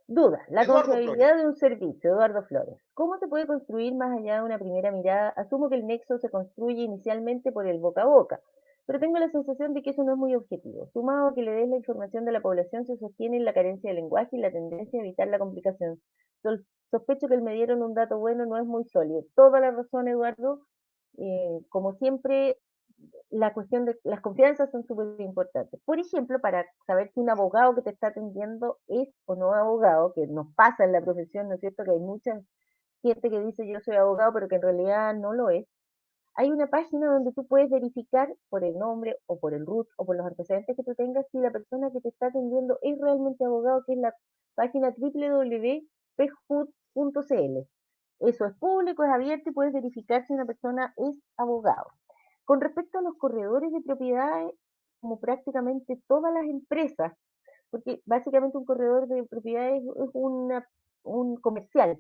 Duda, la Eduardo Flores. confiabilidad de un servicio, Eduardo Flores. ¿Cómo se puede construir más allá de una primera mirada? Asumo que el nexo se construye inicialmente por el boca a boca, pero tengo la sensación de que eso no es muy objetivo. Sumado a que le des la información de la población, se sostiene en la carencia de lenguaje y la tendencia a evitar la complicación. Sospecho que el me dieron un dato bueno no es muy sólido. Toda la razón, Eduardo. Como siempre, la cuestión de las confianzas son súper importantes. Por ejemplo, para saber si un abogado que te está atendiendo es o no abogado, que nos pasa en la profesión, ¿no es cierto? Que hay mucha gente que dice yo soy abogado, pero que en realidad no lo es. Hay una página donde tú puedes verificar por el nombre o por el root o por los antecedentes que tú tengas si la persona que te está atendiendo es realmente abogado, que es la página www.pejud.cl. Eso es público, es abierto y puedes verificar si una persona es abogado. Con respecto a los corredores de propiedades, como prácticamente todas las empresas, porque básicamente un corredor de propiedades es un comercial,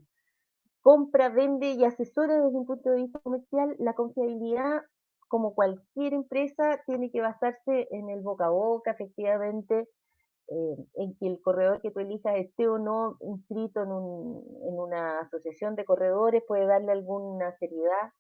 compra, vende y asesora desde un punto de vista comercial. La confiabilidad, como cualquier empresa, tiene que basarse en el boca a boca, efectivamente, en que el corredor que tú elijas esté o no inscrito en una asociación de corredores, puede darle alguna seriedad,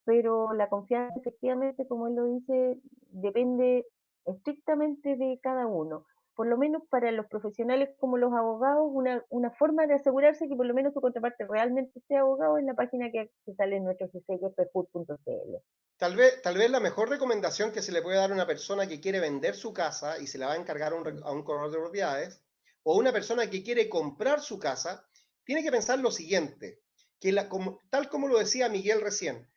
pero la confianza, efectivamente, como él lo dice, depende estrictamente de cada uno. Por lo menos para los profesionales como los abogados, una forma de asegurarse que por lo menos tu contraparte realmente sea abogado es la página que sale en nuestro sitio, que es pejud.cl. Tal vez la mejor recomendación que se le puede dar a una persona que quiere vender su casa y se la va a encargar a un corredor de propiedades, o una persona que quiere comprar su casa, tiene que pensar lo siguiente, que tal como lo decía Miguel recién,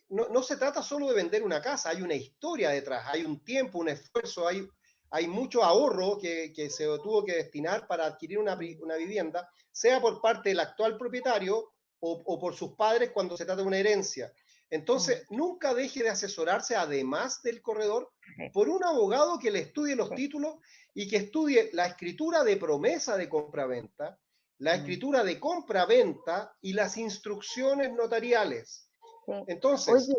no se trata solo de vender una casa, hay una historia detrás, hay un tiempo, un esfuerzo, hay mucho ahorro que se tuvo que destinar para adquirir una vivienda, sea por parte del actual propietario o por sus padres cuando se trata de una herencia. Entonces, nunca deje de asesorarse, además del corredor, por un abogado que le estudie los títulos y que estudie la escritura de promesa de compraventa, la escritura de compraventa y las instrucciones notariales. Sí. Oye, Entonces,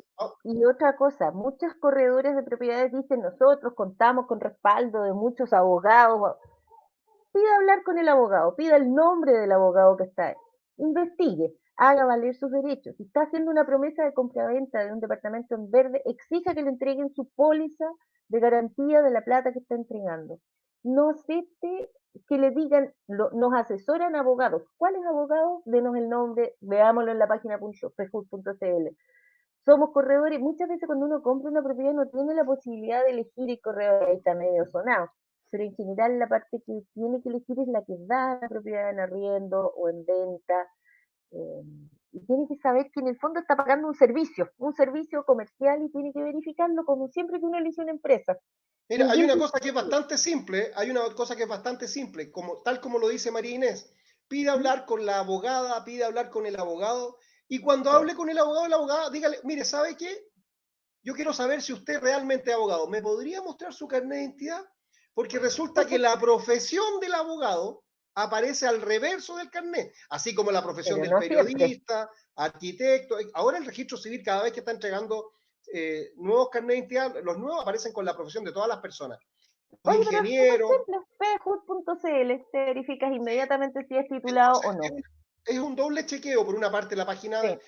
y otra cosa, muchos corredores de propiedades dicen nosotros contamos con respaldo de muchos abogados. Pida hablar con el abogado, pida el nombre del abogado que está ahí, investigue, haga valer sus derechos. Si está haciendo una promesa de compraventa de un departamento en verde, exija que le entreguen su póliza de garantía de la plata que está entregando. No acepte que le digan, nos asesoran abogados. ¿Cuáles abogados? Denos el nombre, veámoslo en la página pejud.cl. Somos corredores, muchas veces cuando uno compra una propiedad no tiene la posibilidad de elegir el corredor, ahí está medio sonado, pero en general la parte que tiene que elegir es la que da la propiedad en arriendo o en venta, eh, y tiene que saber que en el fondo está pagando un servicio comercial y tiene que verificarlo como siempre que uno elige una empresa. Mira, hay una cosa que es bastante simple, tal como lo dice María Inés. Pide hablar con la abogada, pide hablar con el abogado, y cuando hable con el abogado o la abogada, dígale, mire, ¿sabe qué? Yo quiero saber si usted realmente es abogado. ¿Me podría mostrar su carnet de identidad? Porque resulta que la profesión del abogado aparece al reverso del carnet, así como la profesión Pero del no siempre. periodista, arquitecto. Ahora el registro civil, cada vez que está entregando nuevos carnet de identidad, los nuevos aparecen con la profesión de todas las personas. Los Oye, pero es súper ingenieros. simple, phood.cl, te verificas inmediatamente si es titulado o no. Es un doble chequeo, por una parte, la página. Sí.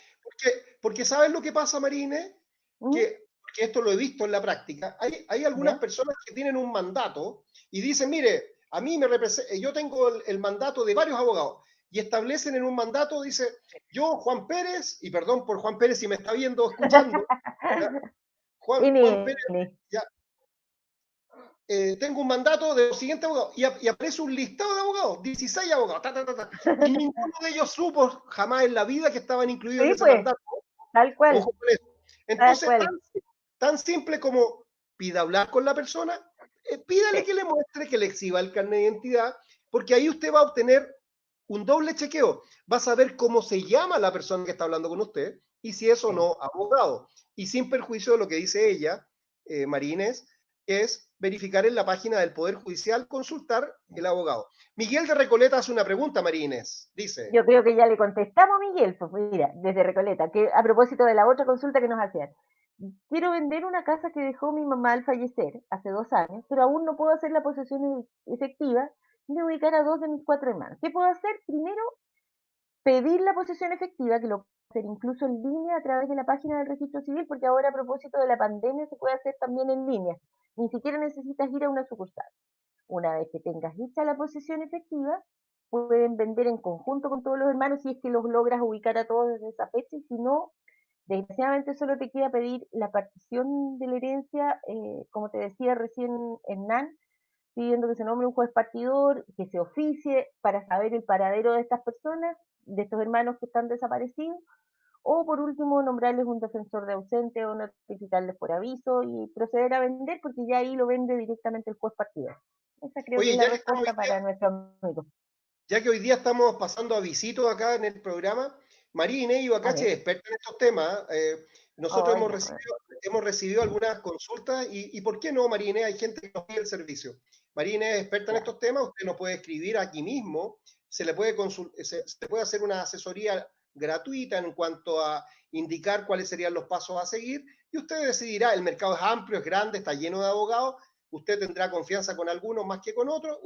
Porque ¿sabes lo que pasa, Marine? ¿Mm? Porque esto lo he visto en la práctica. Hay algunas ¿Ya? personas que tienen un mandato y dicen, mire, a mí me representa, yo tengo el mandato de varios abogados y establecen en un mandato, dice, yo, Juan Pérez, y perdón por Juan Pérez si me está viendo o escuchando, ¿ya? Juan Pérez, N. ya, tengo un mandato de los siguientes abogados, y aparece un listado de abogados, 16 abogados, y ninguno de ellos supo jamás en la vida que estaban incluidos en Sí, ese pues, mandato. tal cual, Ojo con eso. tal Entonces, cual. tan simple como pida hablar con la persona, pídale Sí. que le muestre, que le exhiba el carnet de identidad, porque ahí usted va a obtener un doble chequeo. Va a saber cómo se llama la persona que está hablando con usted y si es o Sí. no abogado. Y sin perjuicio de lo que dice ella, María Inés, es verificar en la página del Poder Judicial, consultar el abogado. Miguel de Recoleta hace una pregunta, María Inés. Dice, Yo creo que ya le contestamos a Miguel, pues mira, desde Recoleta, que a propósito de la otra consulta que nos hacían. Quiero vender una casa que dejó mi mamá al fallecer hace 2 años, pero aún no puedo hacer la posesión efectiva de ubicar a 2 de mis 4 hermanos. ¿Qué puedo hacer? Primero, pedir la posesión efectiva, que lo puedo hacer incluso en línea a través de la página del registro civil, porque ahora a propósito de la pandemia se puede hacer también en línea. Ni siquiera necesitas ir a una sucursal. Una vez que tengas hecha la posesión efectiva, pueden vender en conjunto con todos los hermanos si es que los logras ubicar a todos desde esa fecha, y si no, desgraciadamente solo te queda pedir la partición de la herencia, como te decía recién Hernán, pidiendo que se nombre un juez partidor, que se oficie para saber el paradero de estas personas, de estos hermanos que están desaparecidos, o por último nombrarles un defensor de ausente o notificarles por aviso y proceder a vender, porque ya ahí lo vende directamente el juez partidor. Esa creo que es oye, la respuesta para nuestro amigo. ya que hoy día estamos pasando a visitos acá en el programa, María Inés A Ibacache ver, es experta en estos temas. Nosotros ay, hemos recibido algunas consultas y ¿por qué no, María Inés? Hay gente que nos pide el servicio. María Inés es experta en ya, estos temas, usted nos puede escribir aquí mismo, se le puede hacer una asesoría gratuita en cuanto a indicar cuáles serían los pasos a seguir y usted decidirá, el mercado es amplio, es grande, está lleno de abogados, usted tendrá confianza con algunos más que con otros,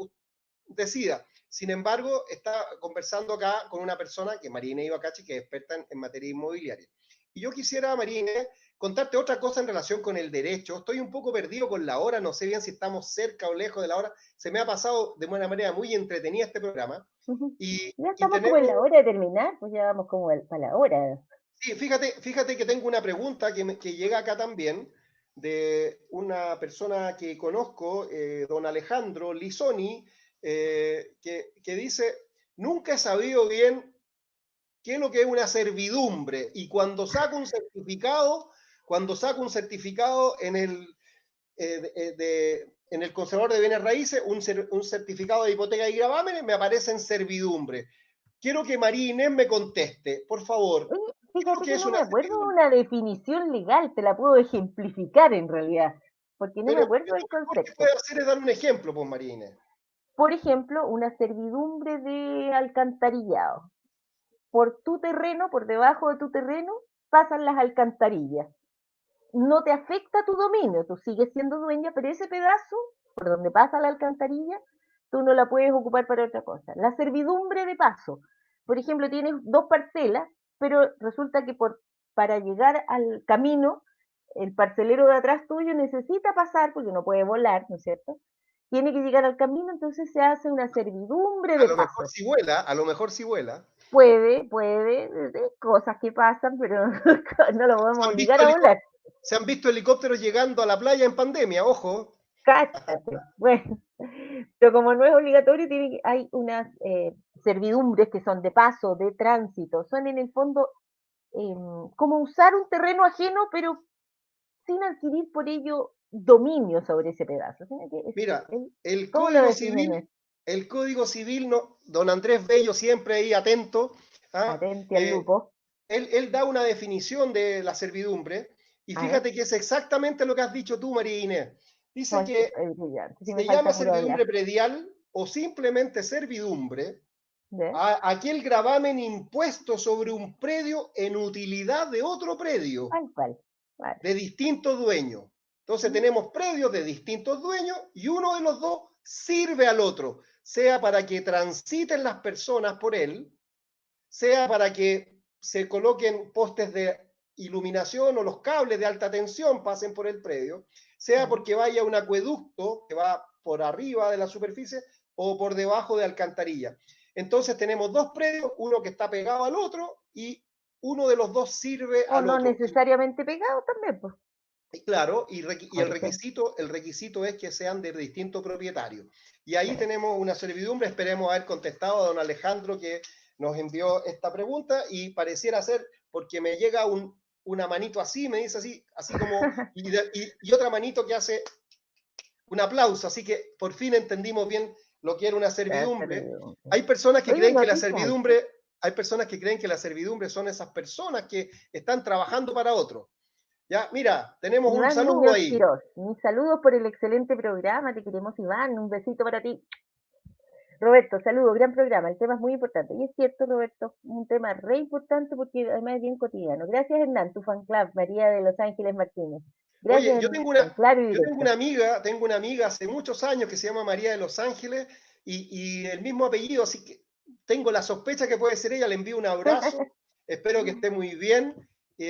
decida. Sin embargo, está conversando acá con una persona, que es María Inés Ibacachi, que es experta en materia inmobiliaria. Y yo quisiera, María Inés, contarte otra cosa en relación con el derecho. Estoy un poco perdido con la hora, no sé bien si estamos cerca o lejos de la hora. Se me ha pasado de una manera muy entretenida este programa. ya Y estamos como en tenemos, la hora de terminar, pues ya vamos como para la hora. sí, fíjate que tengo una pregunta que llega acá también de una persona que conozco, don Alejandro Lisoni, que dice, nunca he sabido bien qué es lo que es una servidumbre y cuando saco un certificado en el conservador de bienes raíces, un certificado de hipoteca y gravámenes, me aparece en servidumbre. Quiero que María Inés me conteste, por favor, Oye, ¿qué es lo fíjate que que es no una me acuerdo de servidumbre? una definición legal, te la puedo ejemplificar en realidad, porque no me Pero acuerdo lo del mejor que concepto. puede hacer es dar un ejemplo, pues, María Inés. Por ejemplo, una servidumbre de alcantarillado. Por tu terreno, por debajo de tu terreno, pasan las alcantarillas. No te afecta tu dominio, tú sigues siendo dueña, pero ese pedazo por donde pasa la alcantarilla, tú no la puedes ocupar para otra cosa. La servidumbre de paso, por ejemplo, tienes 2 parcelas, pero resulta que para llegar al camino, el parcelero de atrás tuyo necesita pasar, porque no puede volar, ¿no es cierto? Tiene que llegar al camino, entonces se hace una servidumbre A de lo mejor paso. si vuela, a lo mejor si vuela. Puede, cosas que pasan, pero no lo Se podemos han obligar visto, a volar. se han visto helicópteros llegando a la playa en pandemia, ojo. Cáchate. Bueno, pero como no es obligatorio, hay unas servidumbres que son de paso, de tránsito. Son en el fondo como usar un terreno ajeno, pero sin adquirir por ello dominio sobre ese pedazo. Mira, el ¿Cómo lo Código definen? Civil, el Código Civil, no, don Andrés Bello siempre ahí atento, ¿ah? Atente al lupo. Él da una definición de la servidumbre y A ver, fíjate que es exactamente lo que has dicho tú, María Inés. Dice que es brillante. Sí, me se llama falta puro servidumbre hablar. predial o simplemente servidumbre ¿Ve? a aquel gravamen impuesto sobre un predio en utilidad de otro predio Tal cual. Vale. de distintos dueños. Entonces tenemos predios de distintos dueños y uno de los dos sirve al otro, sea para que transiten las personas por él, sea para que se coloquen postes de iluminación o los cables de alta tensión pasen por el predio, sea porque vaya un acueducto que va por arriba de la superficie o por debajo de alcantarilla. Entonces tenemos dos predios, uno que está pegado al otro y uno de los dos sirve O al no otro. necesariamente pegado también, pues. Claro, y el requisito es que sean de distintos propietarios. Y ahí tenemos una servidumbre, esperemos haber contestado a don Alejandro que nos envió esta pregunta y pareciera ser, porque me llega una manito así, me dice así como, y otra manito que hace un aplauso, así que por fin entendimos bien lo que era una servidumbre. Hay personas que Oye, creen que la noticias. servidumbre, hay personas que creen que la servidumbre son esas personas que están trabajando para otros. Ya, mira, tenemos un Iván saludo Muñoz ahí. Quirós, mis saludos por el excelente programa, te queremos Iván, un besito para ti. Roberto, saludos, gran programa, el tema es muy importante. Y es cierto, Roberto, un tema re importante porque además es bien cotidiano. Gracias, Hernán, tu fan club, María de Los Ángeles Martínez. Oye, Gracias, Hernán, claro y yo tengo directo. tengo una amiga hace muchos años que se llama María de Los Ángeles y el mismo apellido, así que tengo la sospecha que puede ser ella, le envío un abrazo, espero que esté muy bien y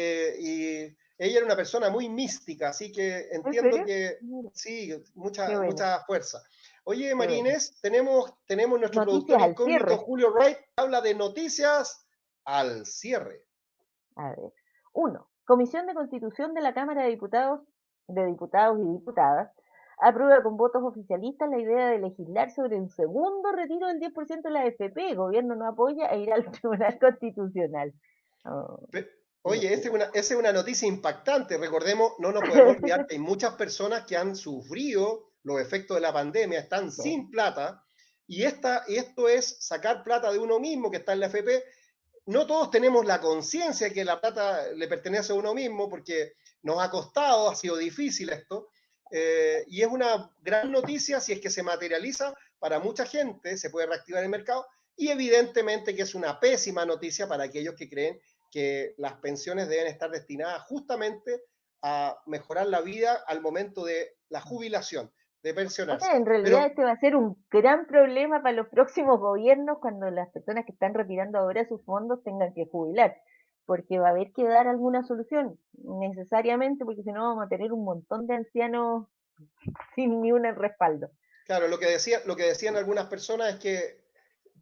ella era una persona muy mística, así que ¿En entiendo serio? que Mira, sí, qué bueno, mucha fuerza. Oye, qué bueno. Marínez, tenemos nuestro Noticias productor al incógnito cierre. Julio Wright, habla de noticias al cierre. A ver. 1. Comisión de Constitución de la Cámara de Diputados y Diputadas, aprueba con votos oficialistas la idea de legislar sobre un segundo retiro del 10% de la AFP. El gobierno no apoya e ir al Tribunal Constitucional. Oh, Oye, esa es una noticia impactante. Recordemos, no nos podemos olvidar que hay muchas personas que han sufrido los efectos de la pandemia, están sí. sin plata, y esto es sacar plata de uno mismo que está en la FP. No todos tenemos la conciencia que la plata le pertenece a uno mismo, porque nos ha costado, ha sido difícil esto, y es una gran noticia si es que se materializa para mucha gente, se puede reactivar el mercado, y evidentemente que es una pésima noticia para aquellos que creen que las pensiones deben estar destinadas justamente a mejorar la vida al momento de la jubilación, de O pensionarse. sea, en realidad Pero este va a ser un gran problema para los próximos gobiernos cuando las personas que están retirando ahora sus fondos tengan que jubilar, porque va a haber que dar alguna solución, necesariamente, porque si no vamos a tener un montón de ancianos sin ni un respaldo. claro, lo que decían algunas personas es que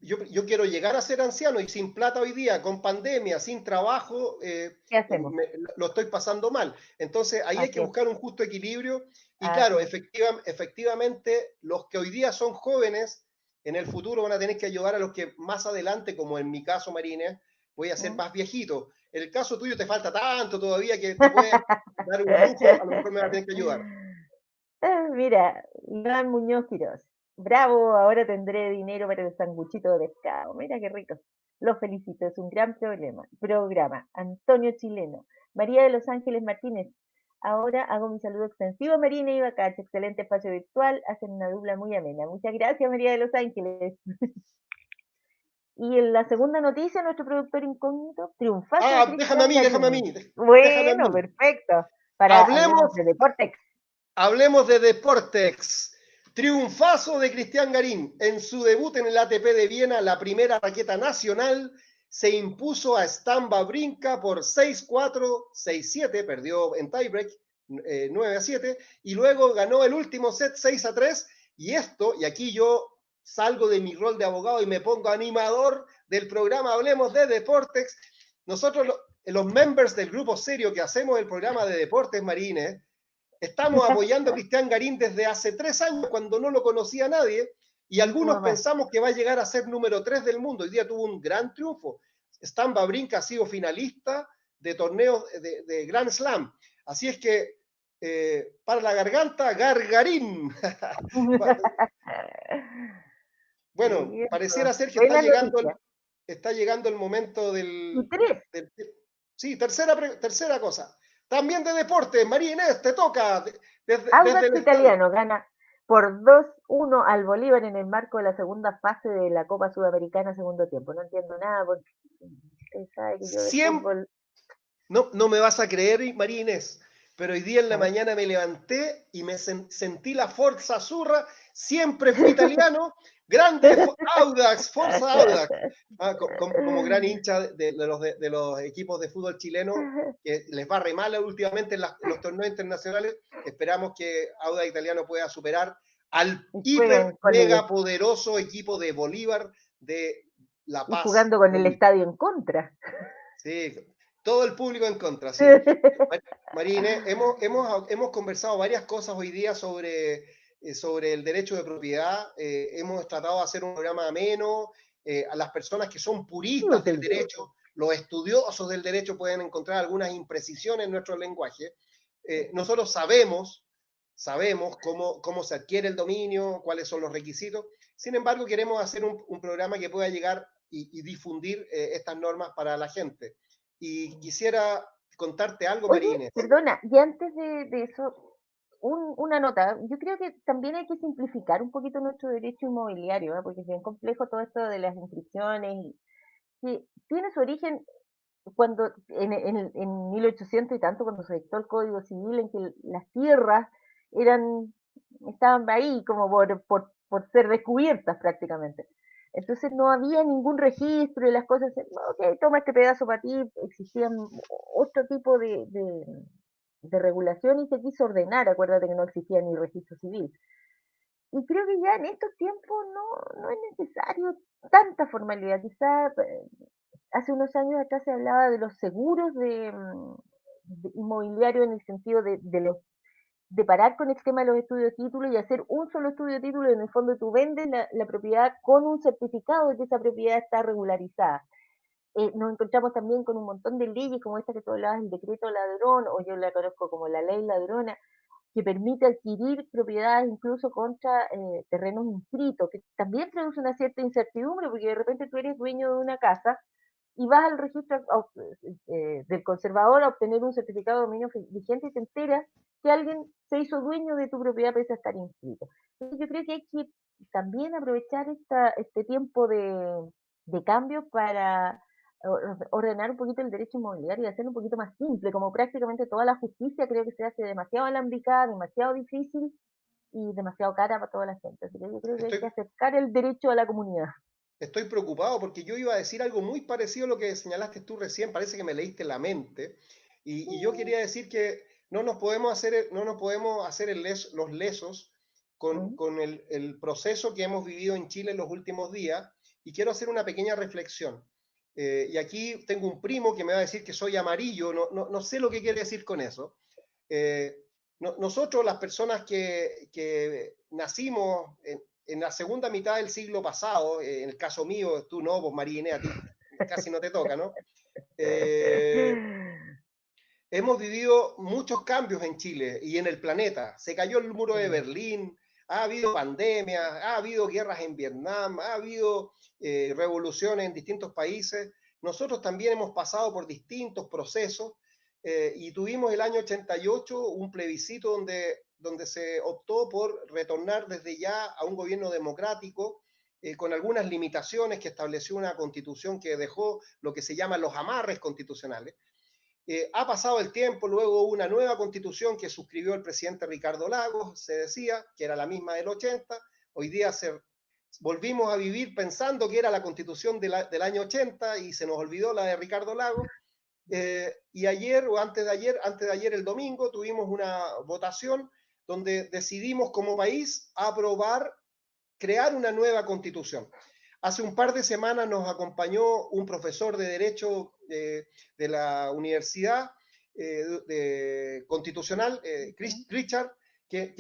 yo quiero llegar a ser anciano y sin plata hoy día, con pandemia, sin trabajo, ¿Qué hacemos? lo estoy pasando mal. Entonces ahí hay que Así es, buscar un justo equilibrio y así claro, es. efectivamente los que hoy día son jóvenes, en el futuro van a tener que ayudar a los que más adelante, como en mi caso, Marínez, voy a ser ¿Mm? más viejito. En el caso tuyo te falta tanto todavía que te puedes dar un lujo, a lo mejor me va a tener que ayudar. Mira, Iván Muñoz Quirós. Bravo, ahora tendré dinero para el sanguchito de pescado. Mira qué rico. Los felicito, es un gran programa. Antonio Chileno. María de Los Ángeles Martínez. Ahora hago mi saludo extensivo a Marina y Bacacho. Excelente espacio virtual. Hacen una dupla muy amena. Muchas gracias, María de Los Ángeles. Y en la segunda noticia, nuestro productor incógnito, triunfazo de Cristian Déjame a Garín. mí, déjame a Bueno, mí. perfecto. Hablemos Hablemos de Deportex. Hablemos de Deportex. Triunfazo de Cristian Garín. En su debut en el ATP de Viena, la primera raqueta nacional se impuso a Stan Wawrinka por 6-4, 6-7, perdió en tiebreak 9-7, y luego ganó el último set 6-3, y aquí yo salgo de mi rol de abogado y me pongo animador del programa Hablemos de Deportex. Nosotros, los members del grupo serio que hacemos el programa de Deportes Marines, estamos apoyando a Cristian Garín desde hace 3 años, cuando no lo conocía nadie, y algunos pensamos que va a llegar a ser número 3 del mundo. Hoy día tuvo un gran triunfo. Stan Wawrinka ha sido finalista de torneos de Grand Slam. Así es que para la garganta, gargarín. Bueno, Sí, pareciera ser que buena noticia. está llegando el momento Y tres, sí, tercera cosa. También de deporte, María Inés, te toca desde Audax el estadio. Italiano gana por 2-1 al Bolívar en el marco de la segunda fase de la Copa Sudamericana segundo tiempo. No entiendo nada porque usted sabe que yo de Siempre, fútbol. no me vas a creer, María Inés, pero hoy día en la ¿Ah? mañana me levanté y me sentí la Forza Azzurra, siempre fui italiano, grande Audax, Forza Audax. Como gran hincha de los equipos de fútbol chileno, que les va re mal últimamente en los torneos internacionales, esperamos que Audax Italiano pueda superar al Y juegan hiper con mega poderoso equipo de Bolívar de La y Paz, jugando con el Bolivia. estadio en contra. Sí, todo el público en contra, sí. Marine, hemos conversado varias cosas hoy día sobre el derecho de propiedad. Hemos tratado de hacer un programa ameno. A las personas que son puristas del derecho, los estudiosos del derecho pueden encontrar algunas imprecisiones en nuestro lenguaje. Nosotros sabemos cómo se adquiere el dominio, cuáles son los requisitos. Sin embargo, queremos hacer un programa que pueda llegar y difundir estas normas para la gente. Y quisiera contarte algo, Oye, María Inés. perdona, y antes de eso, una nota. Yo creo que también hay que simplificar un poquito nuestro derecho inmobiliario, ¿eh? Porque es bien complejo todo esto de las inscripciones y que tiene su origen cuando en 1800 y tanto, cuando se dictó el Código Civil, en que las tierras estaban ahí como por ser descubiertas prácticamente. Entonces no había ningún registro y las cosas, ok, toma este pedazo para ti, existían otro tipo de regulación y se quiso ordenar, acuérdate que no existía ni registro civil. Y creo que ya en estos tiempos no es necesario tanta formalidad, quizá hace unos años acá se hablaba de los seguros de inmobiliario en el sentido de parar con el tema de los estudios de título y hacer un solo estudio de título y en el fondo tú vendes la propiedad con un certificado de que esa propiedad está regularizada. Nos encontramos también con un montón de leyes como esta que tú hablabas, el decreto ladrón, o yo la conozco como la ley ladrona, que permite adquirir propiedades incluso contra terrenos inscritos, que también produce una cierta incertidumbre, porque de repente tú eres dueño de una casa y vas al registro del conservador a obtener un certificado de dominio vigente y te enteras que alguien se hizo dueño de tu propiedad pese a estar inscrito. Entonces yo creo que hay que también aprovechar este tiempo de cambio para ordenar un poquito el derecho inmobiliario y hacerlo un poquito más simple, como prácticamente toda la justicia creo que se hace demasiado alambicada, demasiado difícil y demasiado cara para toda la gente. Así que yo creo que hay Estoy, que acercar el derecho a la comunidad. estoy preocupado porque yo iba a decir algo muy parecido a lo que señalaste tú recién. Parece que me leíste la mente. Y yo quería decir que no nos podemos hacer los lesos con el proceso que hemos vivido en Chile en los últimos días. Y quiero hacer una pequeña reflexión. Y aquí tengo un primo que me va a decir que soy amarillo. No sé lo que quiere decir con eso. Eh, Nosotros, las personas que nacimos en la segunda mitad del siglo pasado, en el caso mío, tú no, vos María Inés, a ti casi no te toca, ¿no? Eh, Hemos vivido muchos cambios en Chile y en el planeta. Se cayó el muro de Berlín, ha habido pandemias, ha habido guerras en Vietnam, ha habido revoluciones en distintos países. Nosotros también hemos pasado por distintos procesos y tuvimos el año 88 un plebiscito donde se optó por retornar desde ya a un gobierno democrático con algunas limitaciones que estableció una constitución que dejó lo que se llaman los amarres constitucionales. Ha pasado el tiempo, luego hubo una nueva constitución que suscribió el presidente Ricardo Lagos, se decía que era la misma del 80, hoy día volvimos a vivir pensando que era la constitución del año 80 y se nos olvidó la de Ricardo Lagos. Y ayer o antes de ayer el domingo tuvimos una votación donde decidimos como país aprobar crear una nueva constitución. Hace un par de semanas nos acompañó un profesor de Derecho de la Universidad Constitucional, Richard, que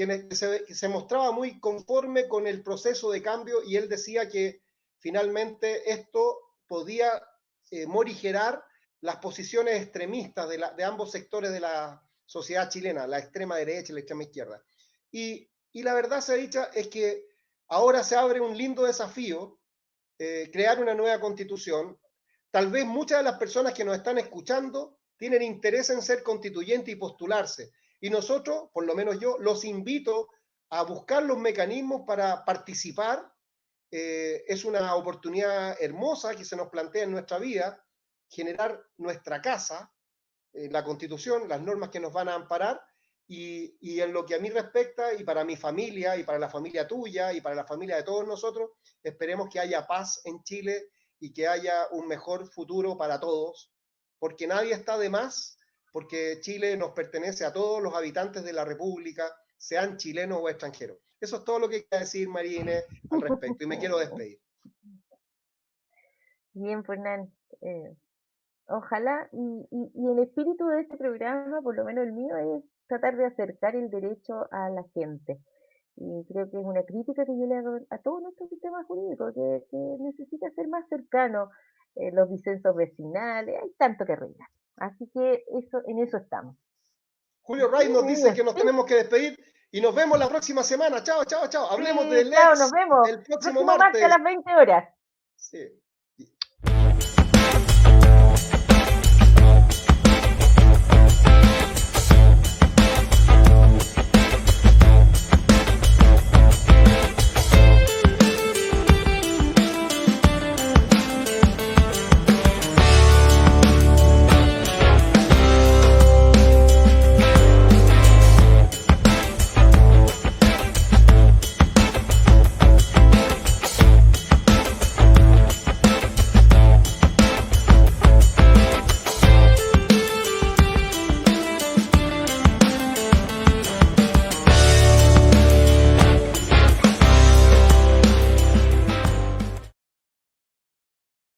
se mostraba muy conforme con el proceso de cambio y él decía que finalmente esto podía morigerar las posiciones extremistas de ambos sectores de la sociedad chilena, la extrema derecha y la extrema izquierda. Y la verdad sea dicha es que ahora se abre un lindo desafío, crear una nueva constitución. Tal vez muchas de las personas que nos están escuchando tienen interés en ser constituyente y postularse. Y nosotros, por lo menos yo, los invito a buscar los mecanismos para participar. Es una oportunidad hermosa que se nos plantea en nuestra vida, generar nuestra casa, la Constitución, las normas que nos van a amparar, y en lo que a mí respecta, y para mi familia, y para la familia tuya, y para la familia de todos nosotros, esperemos que haya paz en Chile y que haya un mejor futuro para todos, porque nadie está de más, porque Chile nos pertenece a todos los habitantes de la República, sean chilenos o extranjeros. Eso es todo lo que quiero decir, María Inés, al respecto, y me quiero despedir. Bien, Fernán. Ojalá, y el espíritu de este programa, por lo menos el mío, es tratar de acercar el derecho a la gente. Y creo que es una crítica que yo le hago a todo nuestro sistema jurídico, que necesita ser más cercano, los disensos vecinales, hay tanto que arreglar. Así que en eso estamos. Julio Ray nos dice que nos tenemos que despedir y nos vemos la próxima semana. Chao, chao, chao. Hablemos Sí, del chao, ex nos vemos. el próximo Próximo martes a martes. las 20 horas. Sí.